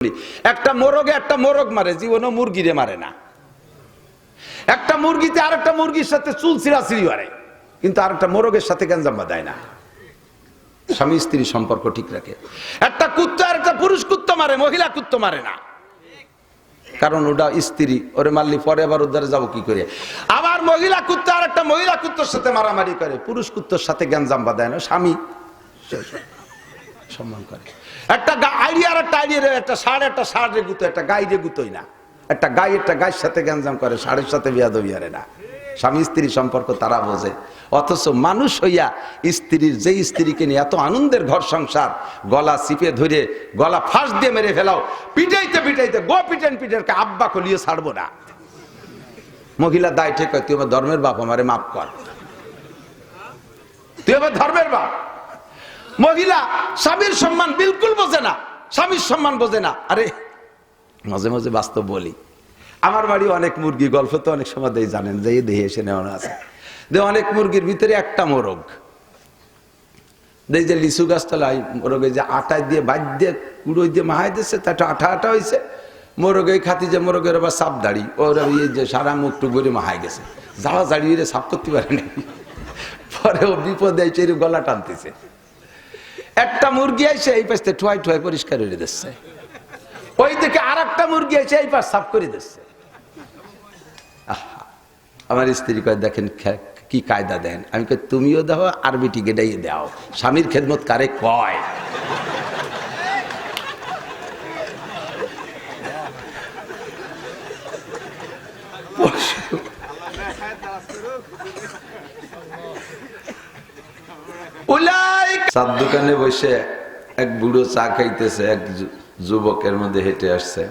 একটা মোরগে একটা মোরগ মারে, জীবনও মুরগিরে মারে না। একটা মুরগিতে আরেকটা মুরগির সাথে চুল ছিঁড়াছিঁড়ি মারে, কিন্তু আরেকটা মোরগের সাথে গ্যাঞ্জাম বাঁধায় না। স্বামী স্ত্রী সম্পর্ক ঠিক রাখে। একটা কুত্তা আর একটা পুরুষ কুত্তা মারে, মহিলা কুত্তা মারে না, কারণ ওটা স্ত্রী, ওরে মারলি পরে আবার উদ্ধারে যাবো কি করে। আবার মহিলা কুত্তা আর একটা মহিলা কুত্তার সাথে মারামারি করে, পুরুষ কুত্তার সাথে গ্যাঞ্জাম বাঁধায় না, স্বামী সম্মান করে। একটা আইডিয়ার একটা আইডিয়ার, একটা ষাঁড়ের গুতো একটা গাইরে গুতোই না, একটা গায়ের সাথে গ্যাঞ্জাম করে, ষাঁড়ের সাথে বিয়াদবি হারে না। স্বামী স্ত্রী সম্পর্ক তারা বোঝে, অথচ মানুষ হইয়া স্ত্রীর, যে স্ত্রীকে নিয়ে এত আনন্দের ঘর সংসার, গলা চিপে ধরে গলা ফাঁস দিয়ে মেরে ফেলাও, পিটাইতে পিটাইতে গো পিটেন আব্বা কলিয়ে ছাড়বো না। মহিলা দায় ঠিক হয়, তুই আমার ধর্মের বাপ, আমারে মাফ কর, তুই আমার ধর্মের বাপ। মহিলা স্বামীর সম্মান বিলকুল বোঝে না, স্বামীর সম্মান বোঝে না। আরে মাঝে মাঝে বাস্তব বলি, আমার বাড়ি অনেক মুরগি, গল্প তো অনেক সময় দেই, জানেন যে দেহে এসে নেওয়া আছে, অনেক মুরগির ভিতরে একটা মোরগ, যে লিচু গাছতলায় মোরগে যে আটায় দিয়ে বাদ দিয়ে কুড়োই দিয়ে মাহাই দিচ্ছে, তা আঠা আঠা হয়েছে। মোরগে খাতি যে মোরগের আবার সাপ দাড়ি, ওরা যে সারা মুখটু ভরে মাহাই গেছে, জ্বালা জাড়িয়ে সাপ করতে পারেনি। পরে ও বিপদে এসে গলা টানতেছে, একটা মুরগি এসে এই পাশে ঠোয়াই ঠোয়াই পরিষ্কার করে দিচ্ছে, ওই দিকে আর একটা মুরগি এসে এই পাশ সাফ করে দিচ্ছে। আমার স্ত্রী কয়, দেখেন কি কায়দা দেন। আমি কই, তুমিও দাও আর বেটি গেটাই দাও, স্বামীর খেদমত কারে কয়। চার দোকানে বসে এক বুড়ো চা খাইতেছে, এক যুবকের মধ্যে হেঁটে আসছে।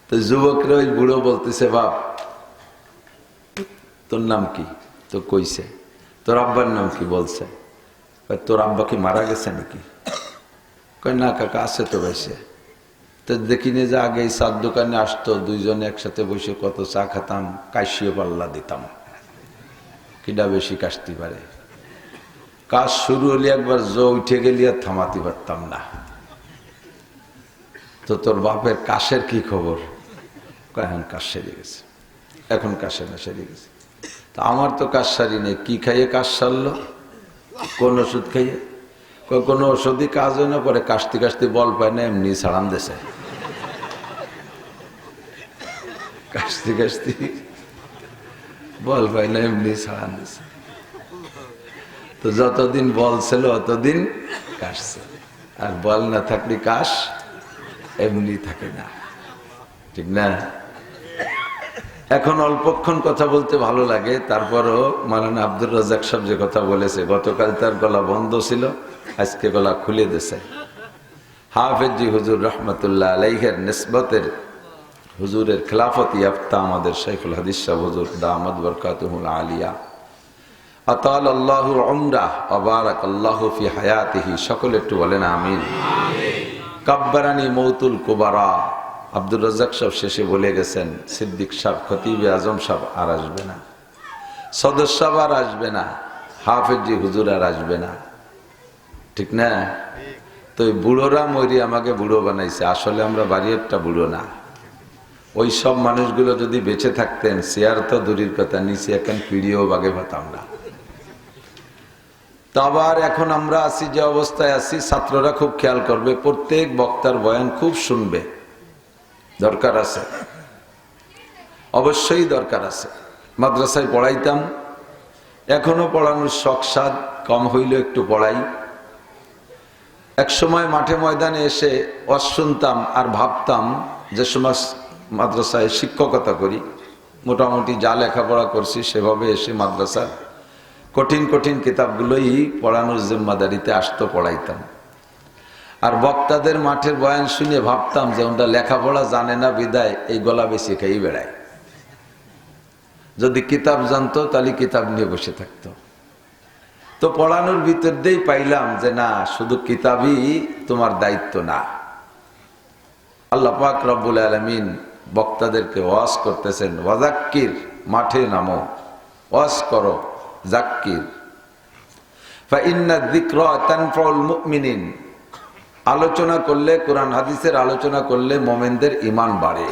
তো যুবকের ওই বুড়ো বলতেছে, বাপ তোর নাম কি? তো কইছে, তোর আব্বার নাম কি? বলছে, তোর আব্বা কি মারা গেছে নাকি? কয় না কাকা, আছে তো বেশে। তো দেখিনি যে আগে এই চার দোকানে আসতো, দুইজনে একসাথে বসে কত চা খাতাম, কাশিও পাল্লা দিতাম, কিডা বেশি কাশতে পারে। কাজ শুরু হলে একবার উঠে গেলি আর থামাতে পারতাম না। তো তোর বাপের কাশের কি খবর? এখন কাশ সেরে গেছে, এখন কাশে না সেরে গেছে। তা আমার তো কাশ সারি নেই, কি খাইয়ে কাশ সারলো? কোন ওষুধ খাইয়ে? কোন ওষুধই কাজ হয় না, পরে কাশতে কাশতে বল পায় না, এমনি ছাড়ান দেশে, কাশতে কাশতে বল পায় না, এমনি ছাড়ান দেশে। তো যতদিন বল ছিল অতদিন কাশছে, আর বল না থাকলে কাশ এমনি থাকে না, ঠিক না? এখন অল্পক্ষণ কথা বলতে ভালো লাগে, তারপরও মাওলানা আব্দুর রাজ্জাক সাহেব যে কথা বলেছে, গতকাল তার গলা বন্ধ ছিল, আজকে গলা খুলে দিয়েছে। হাফেজি হুজুর রহমতুল্লাহ আলাইহির নিসবতের হুজুরের খেলাফতি ইয়াফতা আমাদের শাইখুল হাদিস সাহেব হুজুর দামাত বরকাতুহুল আলিয়া আতাল আল্লাহুর উমরাহ ওয়া বারাকাল্লাহু ফি হায়াতিহি। সকলে একটু বলেন আমিন। কাব্বারানি মৌতুল কুবারা। আব্দুর রাজ্জাক সাহেব শেষে বলে গেছেন, সিদ্দিক সাহেব, খতিবে আজম সাহেব আর আসবে না, সদর সাহেব আর আসবে না, হাফেজি হুজুর আর আসবে না, ঠিক না? তো এই বুড়োরা মরি আমাকে বুড়ো বানাইছে, আসলে আমরা বাড়ি একটা বুড়ো না। ওই সব মানুষগুলো যদি বেঁচে থাকতেন, চেয়ার তো দূরের কথা, নিচে এখন পিড়িও বাগে পেতাম না। তো আবার এখন আমরা আছি যে অবস্থায় আছি, ছাত্ররা খুব খেয়াল করবে, প্রত্যেক বক্তার বয়ান খুব শুনবে, দরকার আছে, অবশ্যই দরকার আছে। মাদ্রাসায় পড়াইতাম, এখনো পড়ানোর শখ সাদ কম হইলেও একটু পড়াই। এক সময় মাঠে ময়দানে এসে ওয়াজ শুনতাম আর ভাবতাম, যে সময় মাদ্রাসায় শিক্ষকতা করি, মোটামুটি যা লেখাপড়া করছি সেভাবে এসে মাদ্রাসার কঠিন কঠিন কিতাবগুলোই পড়ানোর জিম্মাদারিতে আসতো, পড়াইতাম। আর বক্তাদের মাঠের বয়ান শুনে ভাবতাম যে ওটা লেখাপড়া জানে না, বিদায় এই গলা বেশি খেয়ে বেড়ায়। যদি কিতাব জানতো তাহলে কিতাব নিয়ে বসে থাকতো। তো পড়ানোর ভিতর দিয়েই পাইলাম যে না, শুধু কিতাবই তোমার দায়িত্ব না। আল্লাহ পাক রব্বুল আলামিন বক্তাদেরকে ওয়াজ করতেছেন, ওয়াজাক্কির, মাঠে নামো, ওয়াজ করো, জাক্কির, ফা ইন্না যিকরা তানফাউল মুমিনিন। আলোচনা করলে, কোরআন হাদিসের আলোচনা করলে মোমেনদের ঈমান বাড়ে।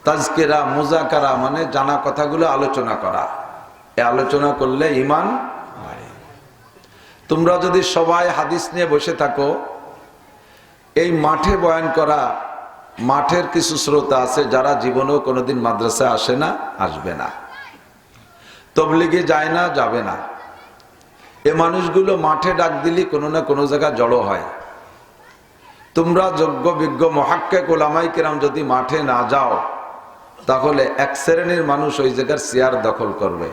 তাজকিরা মুযাকারা মানে জানা কথাগুলো আলোচনা করা, এই আলোচনা করলে ঈমান বাড়ে। তোমরা যদি সবাই হাদিস নিয়ে বসে থাকো, এই মাঠে বয়ান করা, মাঠের কিছু শ্রোতা আছে যারা জীবনেও কোনোদিন মাদ্রাসায় আসে না, আসবে না, তবলিগে যায় না, যাবে না। এ মানুষগুলো মাঠে ডাক দিলে কোনো না কোনো জায়গায় জড়ো হয়। তোমরা যোগ্য বিজ্ঞ মুহাক্কিক উলামায়ে কেরাম যদি মাঠে না যাও, তাহলে এক শ্রেণীর মানুষ ওই জায়গার চেয়ার দখল করবে।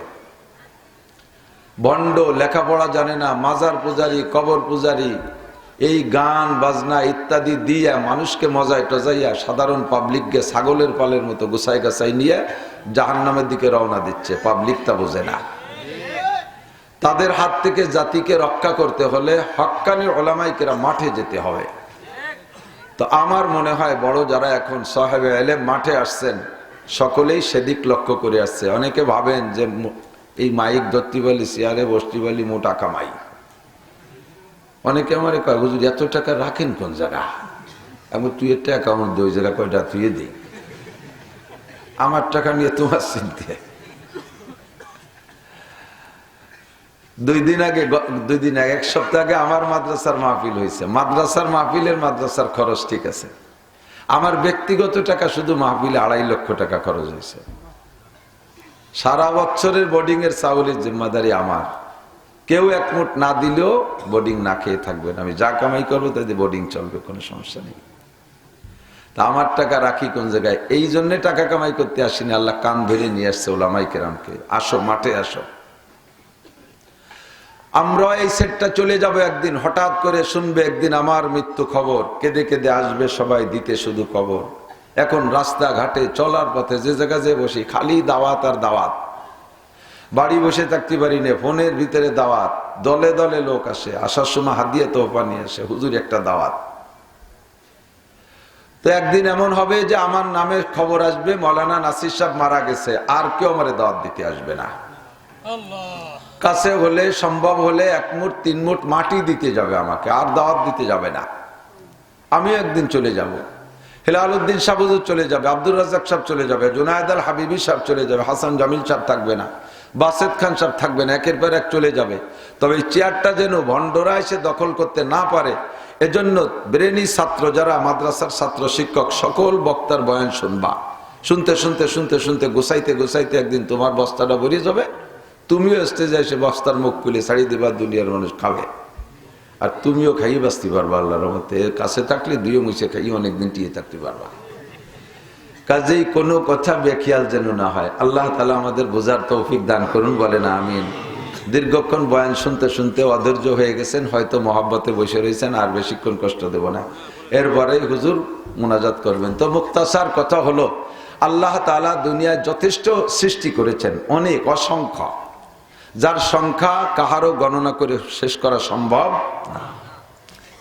ভণ্ড, লেখাপড়া জানে না, মাজার পূজারি, কবর পূজারি, এই গান বাজনা ইত্যাদি দিয়ে মানুষকে মজায় টজাইয়া সাধারণ পাবলিককে ছাগলের পালের মতো গুছাই গাছাই নিয়ে জাহান্নামের দিকে রওনা দিচ্ছে। পাবলিক তা বোঝে না। তাদের হাত থেকে জাতিকে রক্ষা করতে হলে হক্কানি উলামায়ে কেরাম মাঠে যেতে হবে। তো আমার মনে হয় বড় যারা এখন সাহেবে ইলম মাঠে আসছেন, সকলেই সেদিক লক্ষ্য করে আসছে। অনেকে ভাবেন যে এই মাইক ধরতে বলি, চেয়ারে বসতে বলি, মোটা কামাই। অনেকে আমার কয়, হুজুর এত টাকা রাখেন কোন জায়গা? আমি তুই একটা অ্যাকাউন্ট দে, ওই জায়গা কয়টা তুই দে, আমার টাকা নিয়ে তোমার চিনতে। 2 দিন আগে 1 সপ্তাহ আগে আমার মাদ্রাসার মাহফিল হয়েছে। মাদ্রাসার মাহফিলের মাদ্রাসার খরচ ঠিক আছে, আমার ব্যক্তিগত টাকা শুধু মাহফিলে 2.5 লক্ষ টাকা খরচ হয়েছে। সারা বছরের বোর্ডিং এর চাউলের জিম্মাদারি আমার। কেউ এক মুঠ না দিলেও বোর্ডিং না খেয়ে থাকবেন, আমি যা কামাই করবো তাতে বোর্ডিং চলবে, কোনো সমস্যা নেই। তা আমার টাকা রাখি কোন জায়গায়? এই জন্য টাকা কামাই করতে আসিনি, আল্লাহ কান ধরে নিয়ে আসছে উলামায়ে কেরামকে, আসো মাঠে আসো। আমরা এই সেটটা চলে যাব একদিন, হঠাৎ করে শুনবে একদিন আমার মৃত্যু খবর, কেঁদে কেঁদে আসবে সবাই দিতে শুধু খবর। এখন রাস্তাঘাটে চলার পথে যে জায়গায় যে বসি খালি দাওয়াত আর দাওয়াত, বাড়ি বসে থাকতে পারি না, ফোনের ভিতরে দাওয়াত, দলে দলে লোক আসে, আসার সময় হাদিয়া তোফা নিয়ে আসে, হুজুর একটা দাওয়াত। তো একদিন এমন হবে যে আমার নামে খবর আসবে মাওলানা নাসির সাহেব মারা গেছে, আর কেউ আমারে দাওয়াত দিতে আসবে না। কাছে হলে সম্ভব হলে 1 মুঠ 3 মুঠ মাটি দিতে যাবে আমাকে, আর দাওয়াত দিতে যাবে না। আমি একদিন চলে যাব, হেলাল উদ্দিন সাহেব হুজুর চলে যাবে, আব্দুর রাজ্জাক সাহেব চলে যাবে, জুনায়েদ আল হাবিবি সাহেব চলে যাবে, হাসান জামিল সাহেব থাকবে না, বাসেদ খান সাহেব থাকবে না, একের পর এক চলে যাবে। তবে এই চেয়ারটা যেন ভণ্ডরা এসে দখল করতে না পারে, এজন্য ব্রেনি ছাত্র যারা মাদ্রাসার ছাত্র শিক্ষক সকল বক্তার বয়ান শুনবা। শুনতে শুনতে শুনতে শুনতে গোসাইতে গোসাইতে একদিন তোমার বস্তাটা ভরিয়ে যাবে, তুমিও স্টেজে এসে বস্তার মুখ খুলে ছাড়িয়ে দিবা, দুনিয়ার মানুষ খাবে, আর তুমিও খাইয়ে বাঁচতে পারবা আল্লাহর রহমতে। এর কাছে থাকলে দুইও মুছে খাইয়ে অনেকদিন টিয়ে থাকতে পারবা। কাজেই কোনো কথা বেখিয়াল যেন না হয়। আল্লাহ তাআলা আমাদের বোঝার তৌফিক দান করুন, বলেন আমিন। দীর্ঘক্ষণ বয়ান শুনতে শুনতে অধৈর্য হয়ে গেছেন, হয়তো মহাব্বতে বসে রয়েছেন, আর বেশিক্ষণ কষ্ট দেব না, এরপরেই হুজুর মুনাজাত করবেন। তো মুক্তাসার কথা হলো, আল্লাহ তাআলা দুনিয়ায় যথেষ্ট সৃষ্টি করেছেন, অনেক, অসংখ্য, যার সংখ্যা কাহারও গণনা করে শেষ করা সম্ভব না।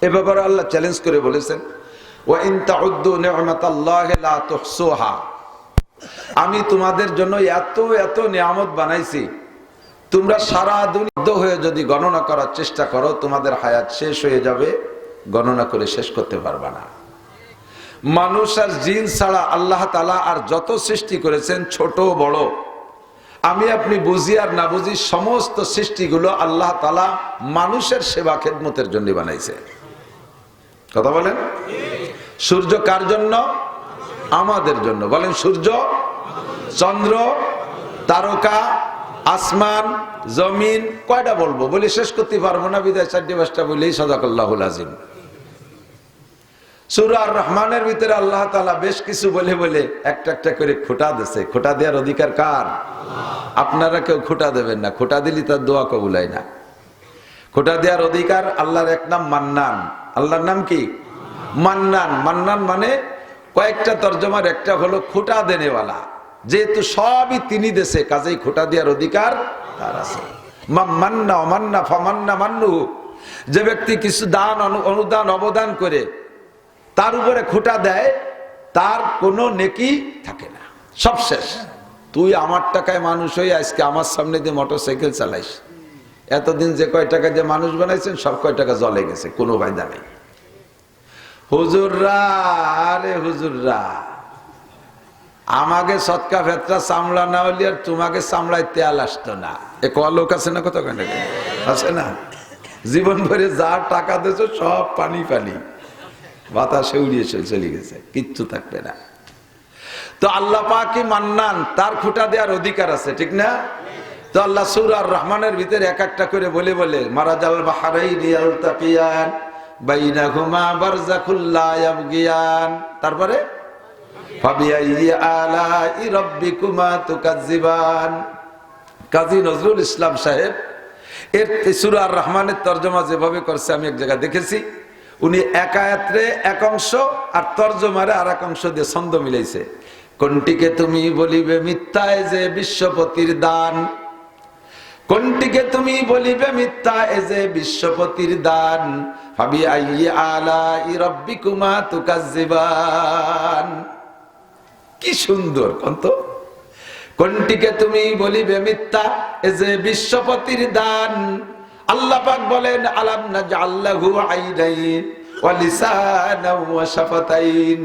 এ ব্যাপারে আল্লাহ চ্যালেঞ্জ করে বলেছেন, ওয়াইন তাউদ্দু নি'মাতাল্লাহি লা তুহসুহা, আমি তোমাদের জন্য এত এত নিয়ামত বানাইছি, তোমরা সারা দুনিয়া হয়ে যদি গণনা করার চেষ্টা করো, তোমাদের হায়াত শেষ হয়ে যাবে, গণনা করে শেষ করতে পারবা না। মানুষ আর জিন ছাড়া আল্লাহ তাআলা আর যত সৃষ্টি করেছেন ছোট বড়, আমি আপনি বুঝি আর না বুঝি, সমস্ত সৃষ্টিগুলো আল্লাহ তাআলা মানুষের সেবা খেদমতের জন্য বানাইছে। কথা বলেন, সূর্য কার জন্য? আমাদের জন্য। বলেন, সূর্য, চন্দ্র, তারকা, আসমান, জমিন, কয়টা বলবো? বলে শেষ করতে পারবো না, বিদায় 4-5টা বলেই সাদাকাল্লাহুল আযীম। সূরা আর রহমানের ভিতরে আল্লাহ তাআলা বেশ কিছু বলে বলে একটা একটা করে খোঁটা দিয়েছে। খোঁটা দেওয়ার অধিকার কার? আপনারা কেউ খোঁটা দেবেন না, খোঁটা দিলে তার দোয়া কবুল হয় না। খোঁটা দেওয়ার অধিকার আল্লাহর এক নাম মান্নান। আল্লাহর নাম কি? মান্নান। মান্নান মানে কয়েকটা তরজমার একটা হলো খোঁটা দেনেওয়ালা। যেহেতু সবই তিনি দেশে, কাজেই খোঁটা দেওয়ার অধিকার তার আছে। মান্না অমান্না ফামান্না মান্নু, যে ব্যক্তি কিছু দান অনুদান অবদান করে তার উপরে খোঁটা দেয়, তার কোনো নেকি থাকে না, সব শেষ। তুই আমার টাকায় মানুষ হয়ে আজকে আমার সামনে দিয়ে মোটরসাইকেল চালাইস, এতদিন যে কয় টাকা দিয়ে মানুষ বানাইছেন সব কয় টাকা জলে গেছে, কোনো ফায়দা নেই। হুজুররা, আরে হুজুররা, আমাকে সৎকা ফেতরা সামলা না হলে আর তোমাকে সামলায় তেল আসতো না। এ কয়া লোক আছে না, কত কেন আছে না? জীবন ভরে যা টাকা দিয়েছো সব পানি পানি, বাতাসে উড়িয়ে চলে গেছে, কিচ্ছু থাকবে না। তো আল্লাহ পাকই মান্নান, তার খুঁটা দেওয়ার অধিকার আছে, ঠিক না? তো আল্লাহ সূরা আর রহমানের ভিতরে এক একটা করে বলে বলে মারাজাল বাহরাইনি ইয়ালতাকিয়ান বাইনাহুমা বারযাখুল লা ইয়াবগিয়ান, তারপরে ফাবিআইয়ি আলাই রাব্বিকুমা তুকাজ্জিবান। কাজী নজরুল ইসলাম সাহেব এর সূরা আর রহমানের তরজমা যেভাবে করছে আমি এক জায়গায় দেখেছি, উনি এক আয়াতে এক অংশ আর তরজমারে আর এক অংশ দিয়ে ছন্দ মিলাইছে। কোনটিকে তুমি বলিবে মিথ্যায় যে বিশ্বপতির দান, কোনটিকে তুমি বলিবে মিথ্যা এ যে বিশ্বপতির দান, ফাবিআইয়ি আলাই রাব্বিকুমা তুকাজ্জিবান। কি সুন্দর কন্ত! কোনটিকে তুমি বলিবে মিথ্যা এ যে বিশ্বপতির দান। আল্লাহ পাক বলেন আলাম নাজআল লাহু আইনাইন ওয়া লিসানান ওয়া শাফাতাইন,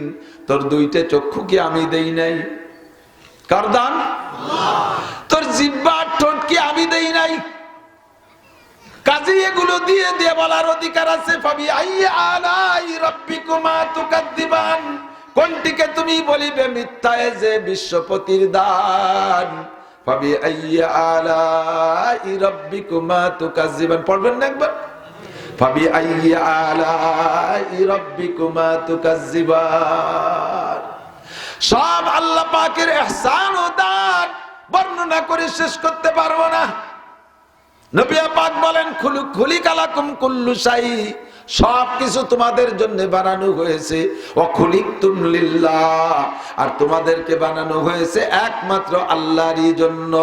তোর দুইটা চক্ষু কি আমি দেই নাই? কার দান? তোর জিহ্বা ঠোঁট কি আমি দেই নাই? কাজী এগুলো দিয়ে দিয়ে বলার অধিকার আছে ফাবিআইয়ি আলাই রাব্বিকুমা তুকাজ্জিবান। কোনটিকে তুমি বলিবে মিথ্যা এ যে বিশ্বপতির দান, ফাবিআইয়ি আলাই রাব্বিকুমা তুকাজ্জিবান। পড়বেন না একবার? ফাবিআইয়ি আলাই রাব্বিকুমা তুকাজ্জিবান। সব আল্লাহ পাকের ইহসান ও দান বর্ণনা করে শেষ করতে পারবো না। নবী পাক বলেন খুলিকালাকুম কুল্লু শাই, সব কিছু তোমাদের জন্য বানানো হয়েছে। ওয়া খুলিকতুম লিল্লাহ, আর তোমাদেরকে বানানো হয়েছে একমাত্র আল্লাহরই জন্য।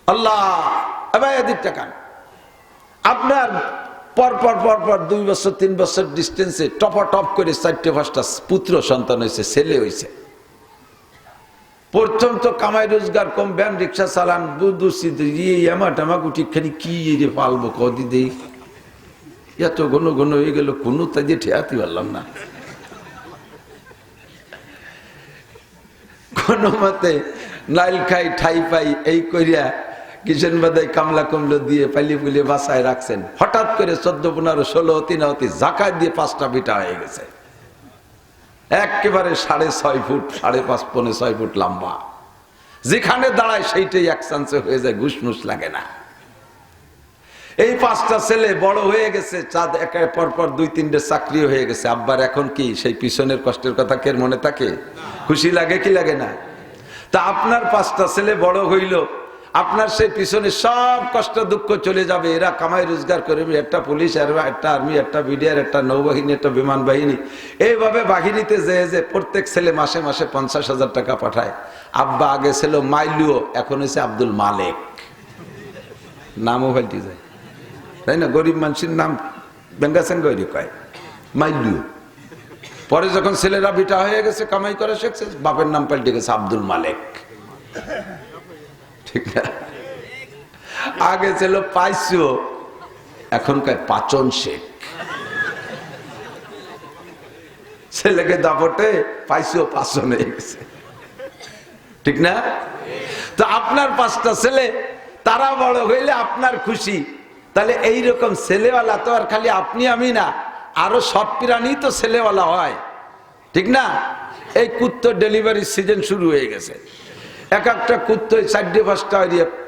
আল্লাহ এবার এদিক টাকান, আপনার পর পর পর পর 2 বছর 3 বছর ডিস্টেন্সে টপ করে 4-5টা পুত্র সন্তান হয়েছে, ছেলে হয়েছে। প্রথম তো কামাই রোজগার কম, ব্যান রিক্সা চালান, বুধুসিখানি কি রে পালবো কদি দেই, এত ঘন ঘন হয়ে গেল, কোনো তাই দিয়ে ঠেয়াতে পারলাম না। কোন মতে নাইল খাই ঠাই পাই এই করিয়া কিষেন বাদাই কামলা কমলো দিয়ে পাইলি পুলিয়ে বাসায় রাখছেন। হঠাৎ করে 14, 15, 16 তিনাওতি জাকাত দিয়ে 5টা বিটা হয়ে গেছে, একেবারে 6.5 ফুট 5.5 পৌনে 6 ফুট লম্বা। যেখানে দাঁড়ায় সেইটাই এক চান্সে হয়ে যায়, ঘুষমুস লাগে না। এই 5টা ছেলে বড় হয়ে গেছে, চাঁদ একের পর পর 2-3টে চাকরি হয়ে গেছে। আব্বার এখন কি সেই পিছনের কষ্টের কথা কে মনে থাকে? খুশি লাগে কি লাগে না? তা আপনার 5টা ছেলে বড় হইল, আপনার সেই পিছনে সব কষ্ট দুঃখ চলে যাবে। এরা কামাই রোজগার করবে, একটা পুলিশ, একটা আর্মি, একটা বিডিআর, একটা নৌবাহিনী, একটা বিমান বাহিনী। এইভাবে বাহিনীতে যে প্রত্যেক ছেলে মাসে মাসে 50,000 টাকা পাঠায়। আব্বা আগে ছিল মাইলুও, এখন হয়েছে আব্দুল মালেক, নামও পাল্টে যায়, তাই না? গরিব মানুষের নাম বেঙ্গাসেন গরি কয় মাইলুও। পরে যখন ছেলেরা বিটা হয়ে গেছে, কামাই করে শিখছে, বাপের নাম পাল্টে গেছে আব্দুল মালেক, ঠিক না? আগে ছিল পাইছো, এখনকার পাচন শেখ। ছেলেকে দাপটে পাইছো পাচন হয়ে গেছে, ঠিক না? তো আপনার 5টা ছেলে, তারা বড় হইলে আপনার খুশি। তাহলে এইরকম ছেলেওয়ালা তো আর খালি আপনি আমি না, আরো সব প্রাণী তো ছেলেওয়ালা হয়, ঠিক না? এই কুত্তর ডেলিভারি সিজন শুরু হয়ে গেছে। এক একটা কুত্ত 4-5টা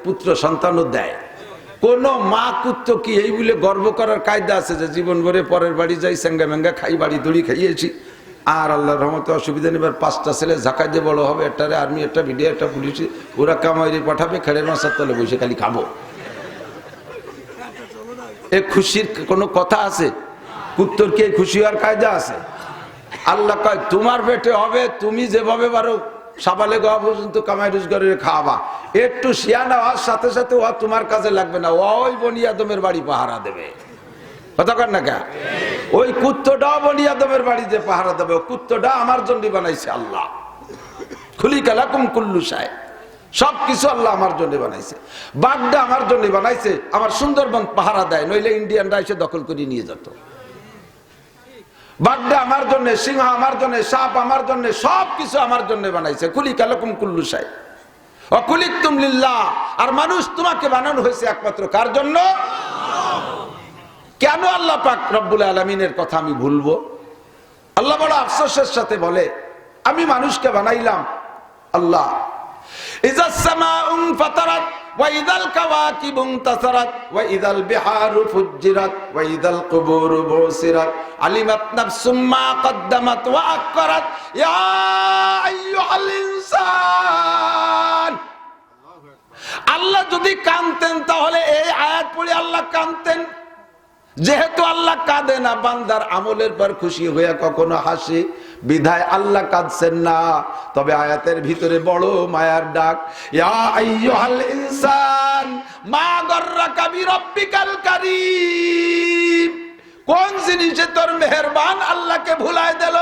পুত্র সন্তানও দেয়। কোন মা কুত্ত কি এই বলে গর্ব করার কায়দা আছে যে জীবন ভরে পরের বাড়ি যাই, সেঙ্গা মেঙ্গা খাই, বাড়ি দড়ি খাইয়েছি, আর আল্লাহর রহমতে অসুবিধা নেই। 5টা ছেলে ঝাঁকাই দিয়ে বড় হবে, একটারে আর্মি, একটা বিডিআর, একটা পুলিশ, ওরা কামাই পাঠাবে, খেড়ে মাছের তলে বসে খালি খাবো। এ খুশির কোনো কথা আছে? কুত্তর কি খুশি হওয়ার কায়দা আছে? আল্লাহ কয় তোমার পেটে হবে, তুমি যেভাবে পারো সাবালে গাওয়া পর্যন্ত কামাই রোজগারের খাওয়াবা। একটু শিয়ানা হওয়ার সাথে সাথে ও তোমার কাজে লাগবে না, ওই বনি আদমের বাড়ি পাহারা দেবে। কথা কর না কে? ওই কুত্তটাও বনি আদমের বাড়িতে পাহারা দেবে। কুত্তটা আমার জন্য বানাইছে আল্লাহ। খুলিকা লাকুম কুল্লু শাই, সবকিছু আল্লাহ আমার জন্য বানাইছে। বাঘটা আমার জন্য বানাইছে, আমার সুন্দরবন পাহারা দেয়, নইলে ইন্ডিয়ানরা এসে দখল করে নিয়ে যেত। বাঘটা আমার জন্য, সিংহ আমার জন্য, সাপ আমার জন্য, সবকিছু আমার জন্য বানাইছে। কুলিকা লাকুম কুল্লু শাই ওয়া কুলিকতুম লিল্লাহ। আর মানুষ তোমাকে বানানো হয়েছে একমাত্র কার জন্য? কেন আল্লাহ পাক রব্বুল আলামিনের কথা আমি ভুলবো? আল্লাহ বড় আফসোসের সাথে বলে, আমি মানুষকে বানাইলাম আল্লাহ। ইযাস সামাউন ফাতারাত ওয়া ইযাল কাওয়াকিবু ইনতাসারাত ওয়া ইযাল বিহারু ফুজ্জিরাত ওয়া ইযাল কুবুরু বুসিরাত আলিমাত নাফসুম মা কদ্দামাত ওয়া আখখারাত ইয়া আইয়ুহাল ইনসান। আল্লাহ যদি কাঁদতেন তাহলে এই আয়াত পড়ে আল্লাহ কাঁদতেন। যেহেতু আল্লাহ কাঁদে না, বান্দার আমলের পর খুশি হয়ে কখনো হাসে, বিধায় আল্লাহ কাঁদছেন না। তবে আয়াতের ভিতরে বড় মায়ার ডাক, ইয়া আইয়ুহাল ইনসান মা গাররাকা বিরাব্বিকাল কারীম। কোন জিনিসে তোর মেহেরবান আল্লাহকে ভুলায় দিল?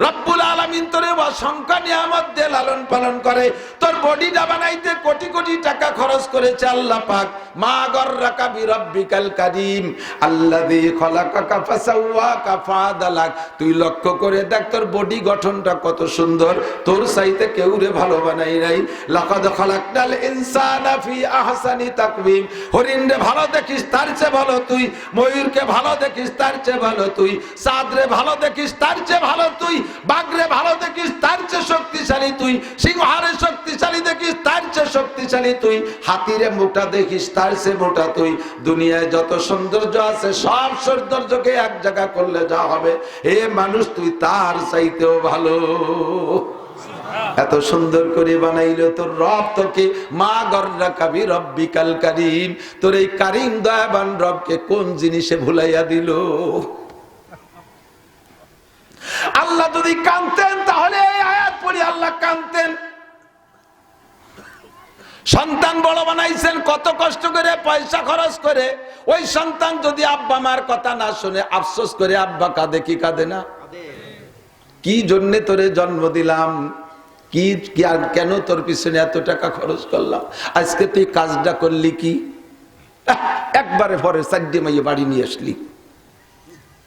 রব্বুল আলামিন তোরে অসংখ্য নিয়ামত দিয়ে লালন পালন করে। তোর বডিটা বানাইতে কোটি কোটি টাকা খরচ করেছে আল্লাহ পাক। মা গাররাকা বিরাব্বিকাল কারীম আল্লাযী খলাকাকা ফাসাওয়াকা ফাআদালাক। তুই লক্ষ্য করে দেখ তোর বডি গঠনটা কত সুন্দর, তোর চাইতে কেউ রে ভালো বানাই নাই। লাকাদ খালাকনাল ইনসানা ফি আহসানি তাকওয়িম। হরিণরে ভালো দেখিস তার চেয়ে ভালো তুই, ময়ূরকে ভালো দেখিস তার চেয়ে ভালো তুই, চাঁদরে ভালো দেখিস তার চেয়ে ভালো তুই, বাঘরে ভালো দেখিস তার চেয়ে শক্তিশালী তুই, সিংহারে শক্তিশালী দেখিস তার চেয়ে শক্তিশালী তুই, হাতিরে মোটা দেখিস তার চেয়ে মোটা তুই। দুনিয়ায় যত সৌন্দর্য আছে সব সৌন্দর্যকে এক জায়গা করলে যা হবে, এ মানুষ তুই তার চাইতেও ভালো। এত সুন্দর করে বানাইলো তোর রব তোকে। মা গাররাকা বিরাব্বিকাল কারীম। তোর এই কারীম দয়াবান রবকে কোন জিনিসে ভুলাইয়া দিল? আল্লাহ যদি কাঁদতেন তাহলে এই আয়াত পড়ে আল্লাহ কাঁদতেন। সন্তান বড় বানাইছেন কত কষ্ট করে, পয়সা খরচ করে। ওই সন্তান যদি আব্বা মার কথা না শুনে আফসোস করে, আব্বা কাঁদে কি কাঁদে না? কি জন্য তোরে জন্ম দিলাম, কি আর কেন তোর পিছনে এত টাকা খরচ করলাম, আজকে তুই কাজটা করলি কি? একবারে পরে সাইডে মাইয়ে বাড়ি নিয়ে আসলি,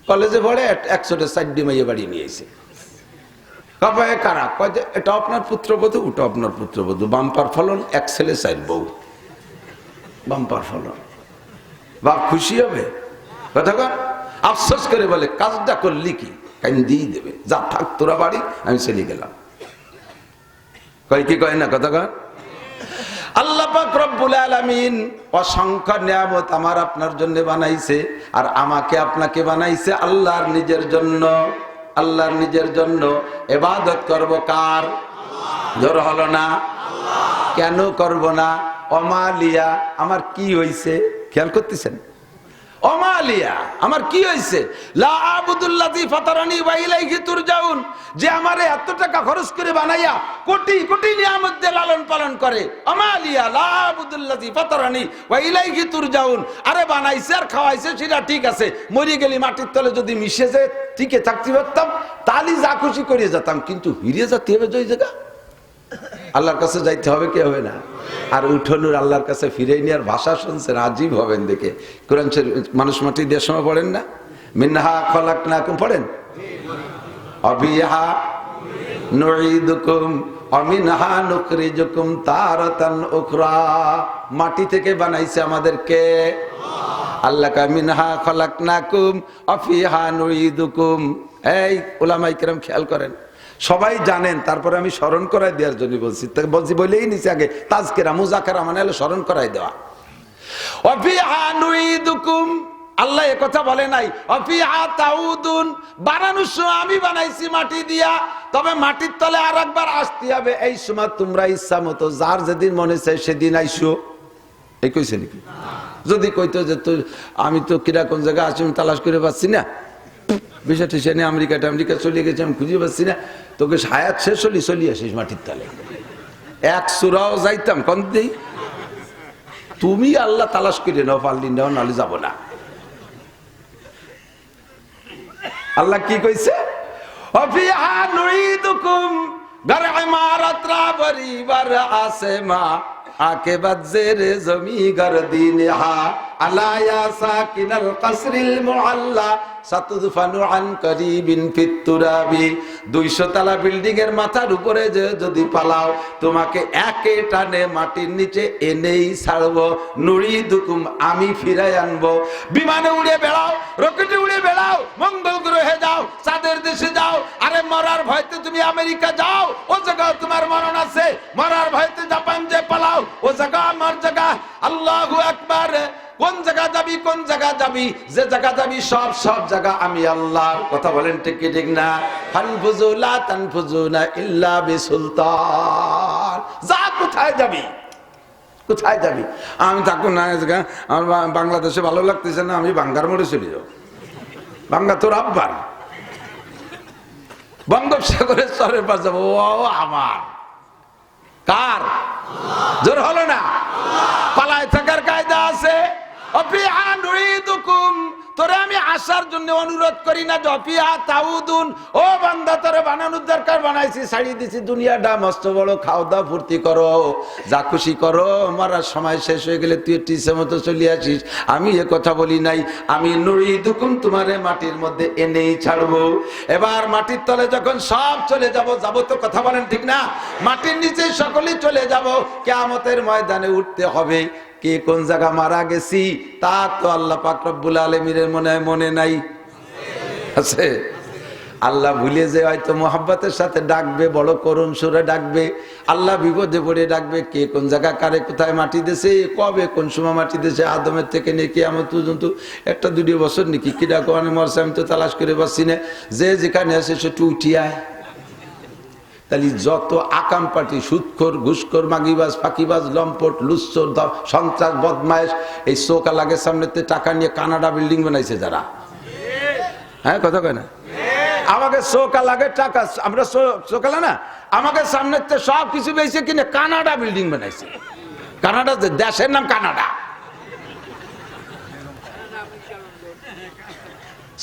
কলেজে পড়ে 100টা সাইডে মাইয়ে বাড়ি নিয়ে এসে কারা কয় যে এটা আপনার পুত্রবধূ, ওটা আপনার পুত্রবধূ, বাম্পার ফলন, 1 ছেলে 4 বউ, বাম্পার ফলন। বাপ খুশি হবে? কথা কর। আফসোস করে বলে কাজটা করলি কি? কাইন দিয়ে দেবে, যা থাক তোরা বাড়ি, আমি চলে গেলাম। কয় কি কয় না? কথা কর। আল্লাহ পাক রব্বুল আলামিন অসংখ্য নিয়ামত আমার আপনার জন্য বানাইছে, আর আমাকে আপনাকে বানাইছে আল্লাহর নিজের জন্য। আল্লাহর নিজের জন্য। ইবাদত করব কার? জোর হলো না? কেন করব না? অমালিয়া, আমার কি হইছে? খেয়াল করতেছেন? অমালিয়া, আমার কি হইছে? লা আবুদুল্লাযী ফাতারানি ওয়া ইলাইহি তুরজাউন। যে আমারে এত টাকা খরচ করে বানাইয়া কোটি কোটি নিয়ামত দিয়ে লালন পালন করে। অমালিয়া লা আবুদুল্লাযী ফাতারানি ওয়া ইলাইহি তুরজাউন। আরে বানাইছে আর খাওয়াইছে সেটা ঠিক আছে, মরে গেলি মাটির তলে যদি মিশে যায় টিকে থাকতে পারতাম, তালি যা খুশি করে যেতাম, কিন্তু হিরিয়ে যেতে হবে ওই জায়গা। আল্লাহর কাছে যাইতে হবে, কে হবে না? আর উঠোনুর আল্লাহর কাছে ফিরে নিয়ে আর ভাষা শুনছেন, আজীব হবেন দেখে। কোরআন শরীফ মানুষ মাটি দেওয়ার সময় পড়েন না? মিনহা খলাকনাকুম পড়েন, অবিহা নুঈদুকুম ওয়া মিনহা নুখরিজুকুম তারাতান উখরা। মাটি থেকে বানাইছে আমাদেরকে আল্লাহ। কা মিনহা খলাকনাকুম ওয়া ফিহা নুঈদুকুম। এই উলামায়ে কেরাম খেয়াল করেন, সবাই জানেন, তারপরে আমি স্মরণ করাই দেওয়ার জন্য বলছি বলেই নিচে আগে তাজকিরা মুযাকারা মানে হলো স্মরণ করাই দেওয়া। ওয়াফিহা নুঈদুকুম, আল্লাহ এ কথা বলে নাই ওয়াফিহা তাউদুন। বানানোর সময় আমি বানাইছি মাটি দিয়া, তবে মাটির তলে আর একবার আসতে হবে। এই সময় তোমরা ইচ্ছা মতো যার যেদিন মনে চাই সেদিন আইসো। এই কইছে নাকি? যদি কইতো যে আমি তো কিরকম জায়গা আছি আমি তালাশ করে পাচ্ছি না, বিষয় টিসা নিয়ে আমেরিকা চলে গেছি আমি খুঁজে পাচ্ছি না, তোকে হায়াত শেষ হলি চলি আসিস মাটির তলে। এক সুরাও যাইতাম কন দেই, তুমি আল্লাহ তালাশ করে নাও, পারলি নাও, নাহলে যাবো না। আল্লাহ কি কইছে? অফিহা নুঈদুকুম, ঘর ইমারত রা পরিবার আছে মা আকিবাত জেরে জমি গরদিনহা আলা ইয়া সাকিনাল কসরিল মুআল্লা সাতুদফানু আন করিবিন ফিত তুরাবি। 200 তলা বিল্ডিং এর মাথার উপরে যদি পালাও তোমাকে একে টানে মাটির নিচে এনেই ছাড়বো। নুরিদুকুম আমি ফিরাই আনবো। বিমানে উড়ে বেড়াও, রকেটে উড়ে বেড়াও, মঙ্গল গ্রহে যাও, চাঁদের দেশে যাও, আরে মরার ভয়তে তুমি আমেরিকা যাও, ও জায়গায় তোমার মরণ আছে। মরার ভয়তে জাপান যে পালাও, ও জায়গা আমার জায়গা। আল্লাহু আকবার। কোন জায়গা যাবি, কোন জায়গা যাবি, যে জায়গা যাবি সব জায়গা আমি আল্লাহর। কথা বলেন ঠিক কি ঠিক না? ফানফুজু লা তানফুজুনা ইল্লা বিসুলতান। যা কোথায় যাবি, কোথায় যাবি? আমি থাকুন না, আমার বাংলাদেশে ভালো লাগতেছে না, আমি বাঙ্গার মোড়ে চলে যাও। বাঙ্গা তোর আব্বার, বঙ্গোপসাগরের চরের পাশ যাবো। ও আমার, কার? জোর হলো না? পালায় থাকার কায়দা আছে। তোরে আমি আসার জন্য অনুরোধ করি না। ও বান্দা, তোরে বানানোর দরকার বানাইছি, ছাড়িয়ে দিছি দুনিয়াটা মস্ত বড়, খাও দাও ফুর্তি করো, যা খুশি করো, মরার সময় শেষ হয়ে গেলে তুই টিসের মতো চলে আসিস। আমি এ কথা বলি নাই। আমি নুরিদুকুম তোমারে মাটির মধ্যে এনেই ছাড়বো। এবার মাটির তলে যখন সব চলে যাবো তো কথা বলেন ঠিক না? মাটির নিচে সকলেই চলে যাব, কিয়ামতের ময়দানে উঠতে হবে। কে কোন জায়গা মারা গেছি তা তো আল্লাহ পাক রব্বুল আলামিনের মনে নাই, আছে? আল্লাহ ভুলে যে হয়তো মোহাব্বতের সাথে ডাকবে, বড় করুণ সুরে ডাকবে। আল্লাহ বিপদে পড়ে ডাকবে। কে কোন জায়গা কারে কোথায় মাটি দিয়েছে, কবে কোন সময় মাটি দিয়েছে, আদমের থেকে নিয়ে কিয়ামত পর্যন্ত 1-2 বছর নাকি কি ডাকো মানে মরছে, আমি তো তালাশ করে পাচ্ছি না। যে যেখানে আছে সেটু উঠিয়ায়। তাহলে যত আকাম পার্টি, সুদখোর, ঘুষখোর, মাগিবাজ, ফাঁকিবাজ, লম্পট, লুচ্চর, সন্ত্রাস, বদমাইশ, এই চোকা লাগের সামনেতে টাকা নিয়ে কানাডা বিল্ডিং বানাইছে যারা। হ্যাঁ, কথা কয় না? আমাকে চোকা লাগে টাকা, আমরা চোকালা না, আমাকে সামনে সব কিছু বেশি কিনে কানাডা বিল্ডিং বানাইছে। কানাডা দেশের নাম কানাডা।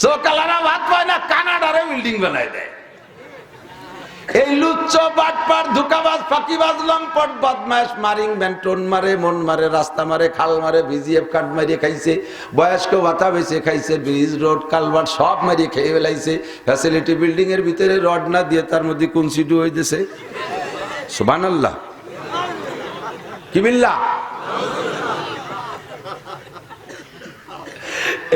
চোকালারা ভাত পায় না, কানাডারে বিল্ডিং বানাই দেয়। এই লুচ্চ, বাটপার, ধোঁকাবাজ, ফাঁকিবাজ, লম্পট, বদমাইশ, মারিং ব্যান্টন মারে, মন মারে, রাস্তা মারে, খাল মারে, ভিজিএফ কাঠ মারিয়ে খাইছে, বয়স্ক ভাতা বেঁচে খাইছে, ব্রিজ, রোড, কালভার্ট সব মারিয়ে খেয়ে ফেলাইছে। ফ্যাসিলিটি বিল্ডিং এর ভিতরে রড না দিয়ে তার মধ্যে কুনসিডু হইতেছে। সুবহানাল্লাহ, কি বিল্লাহ।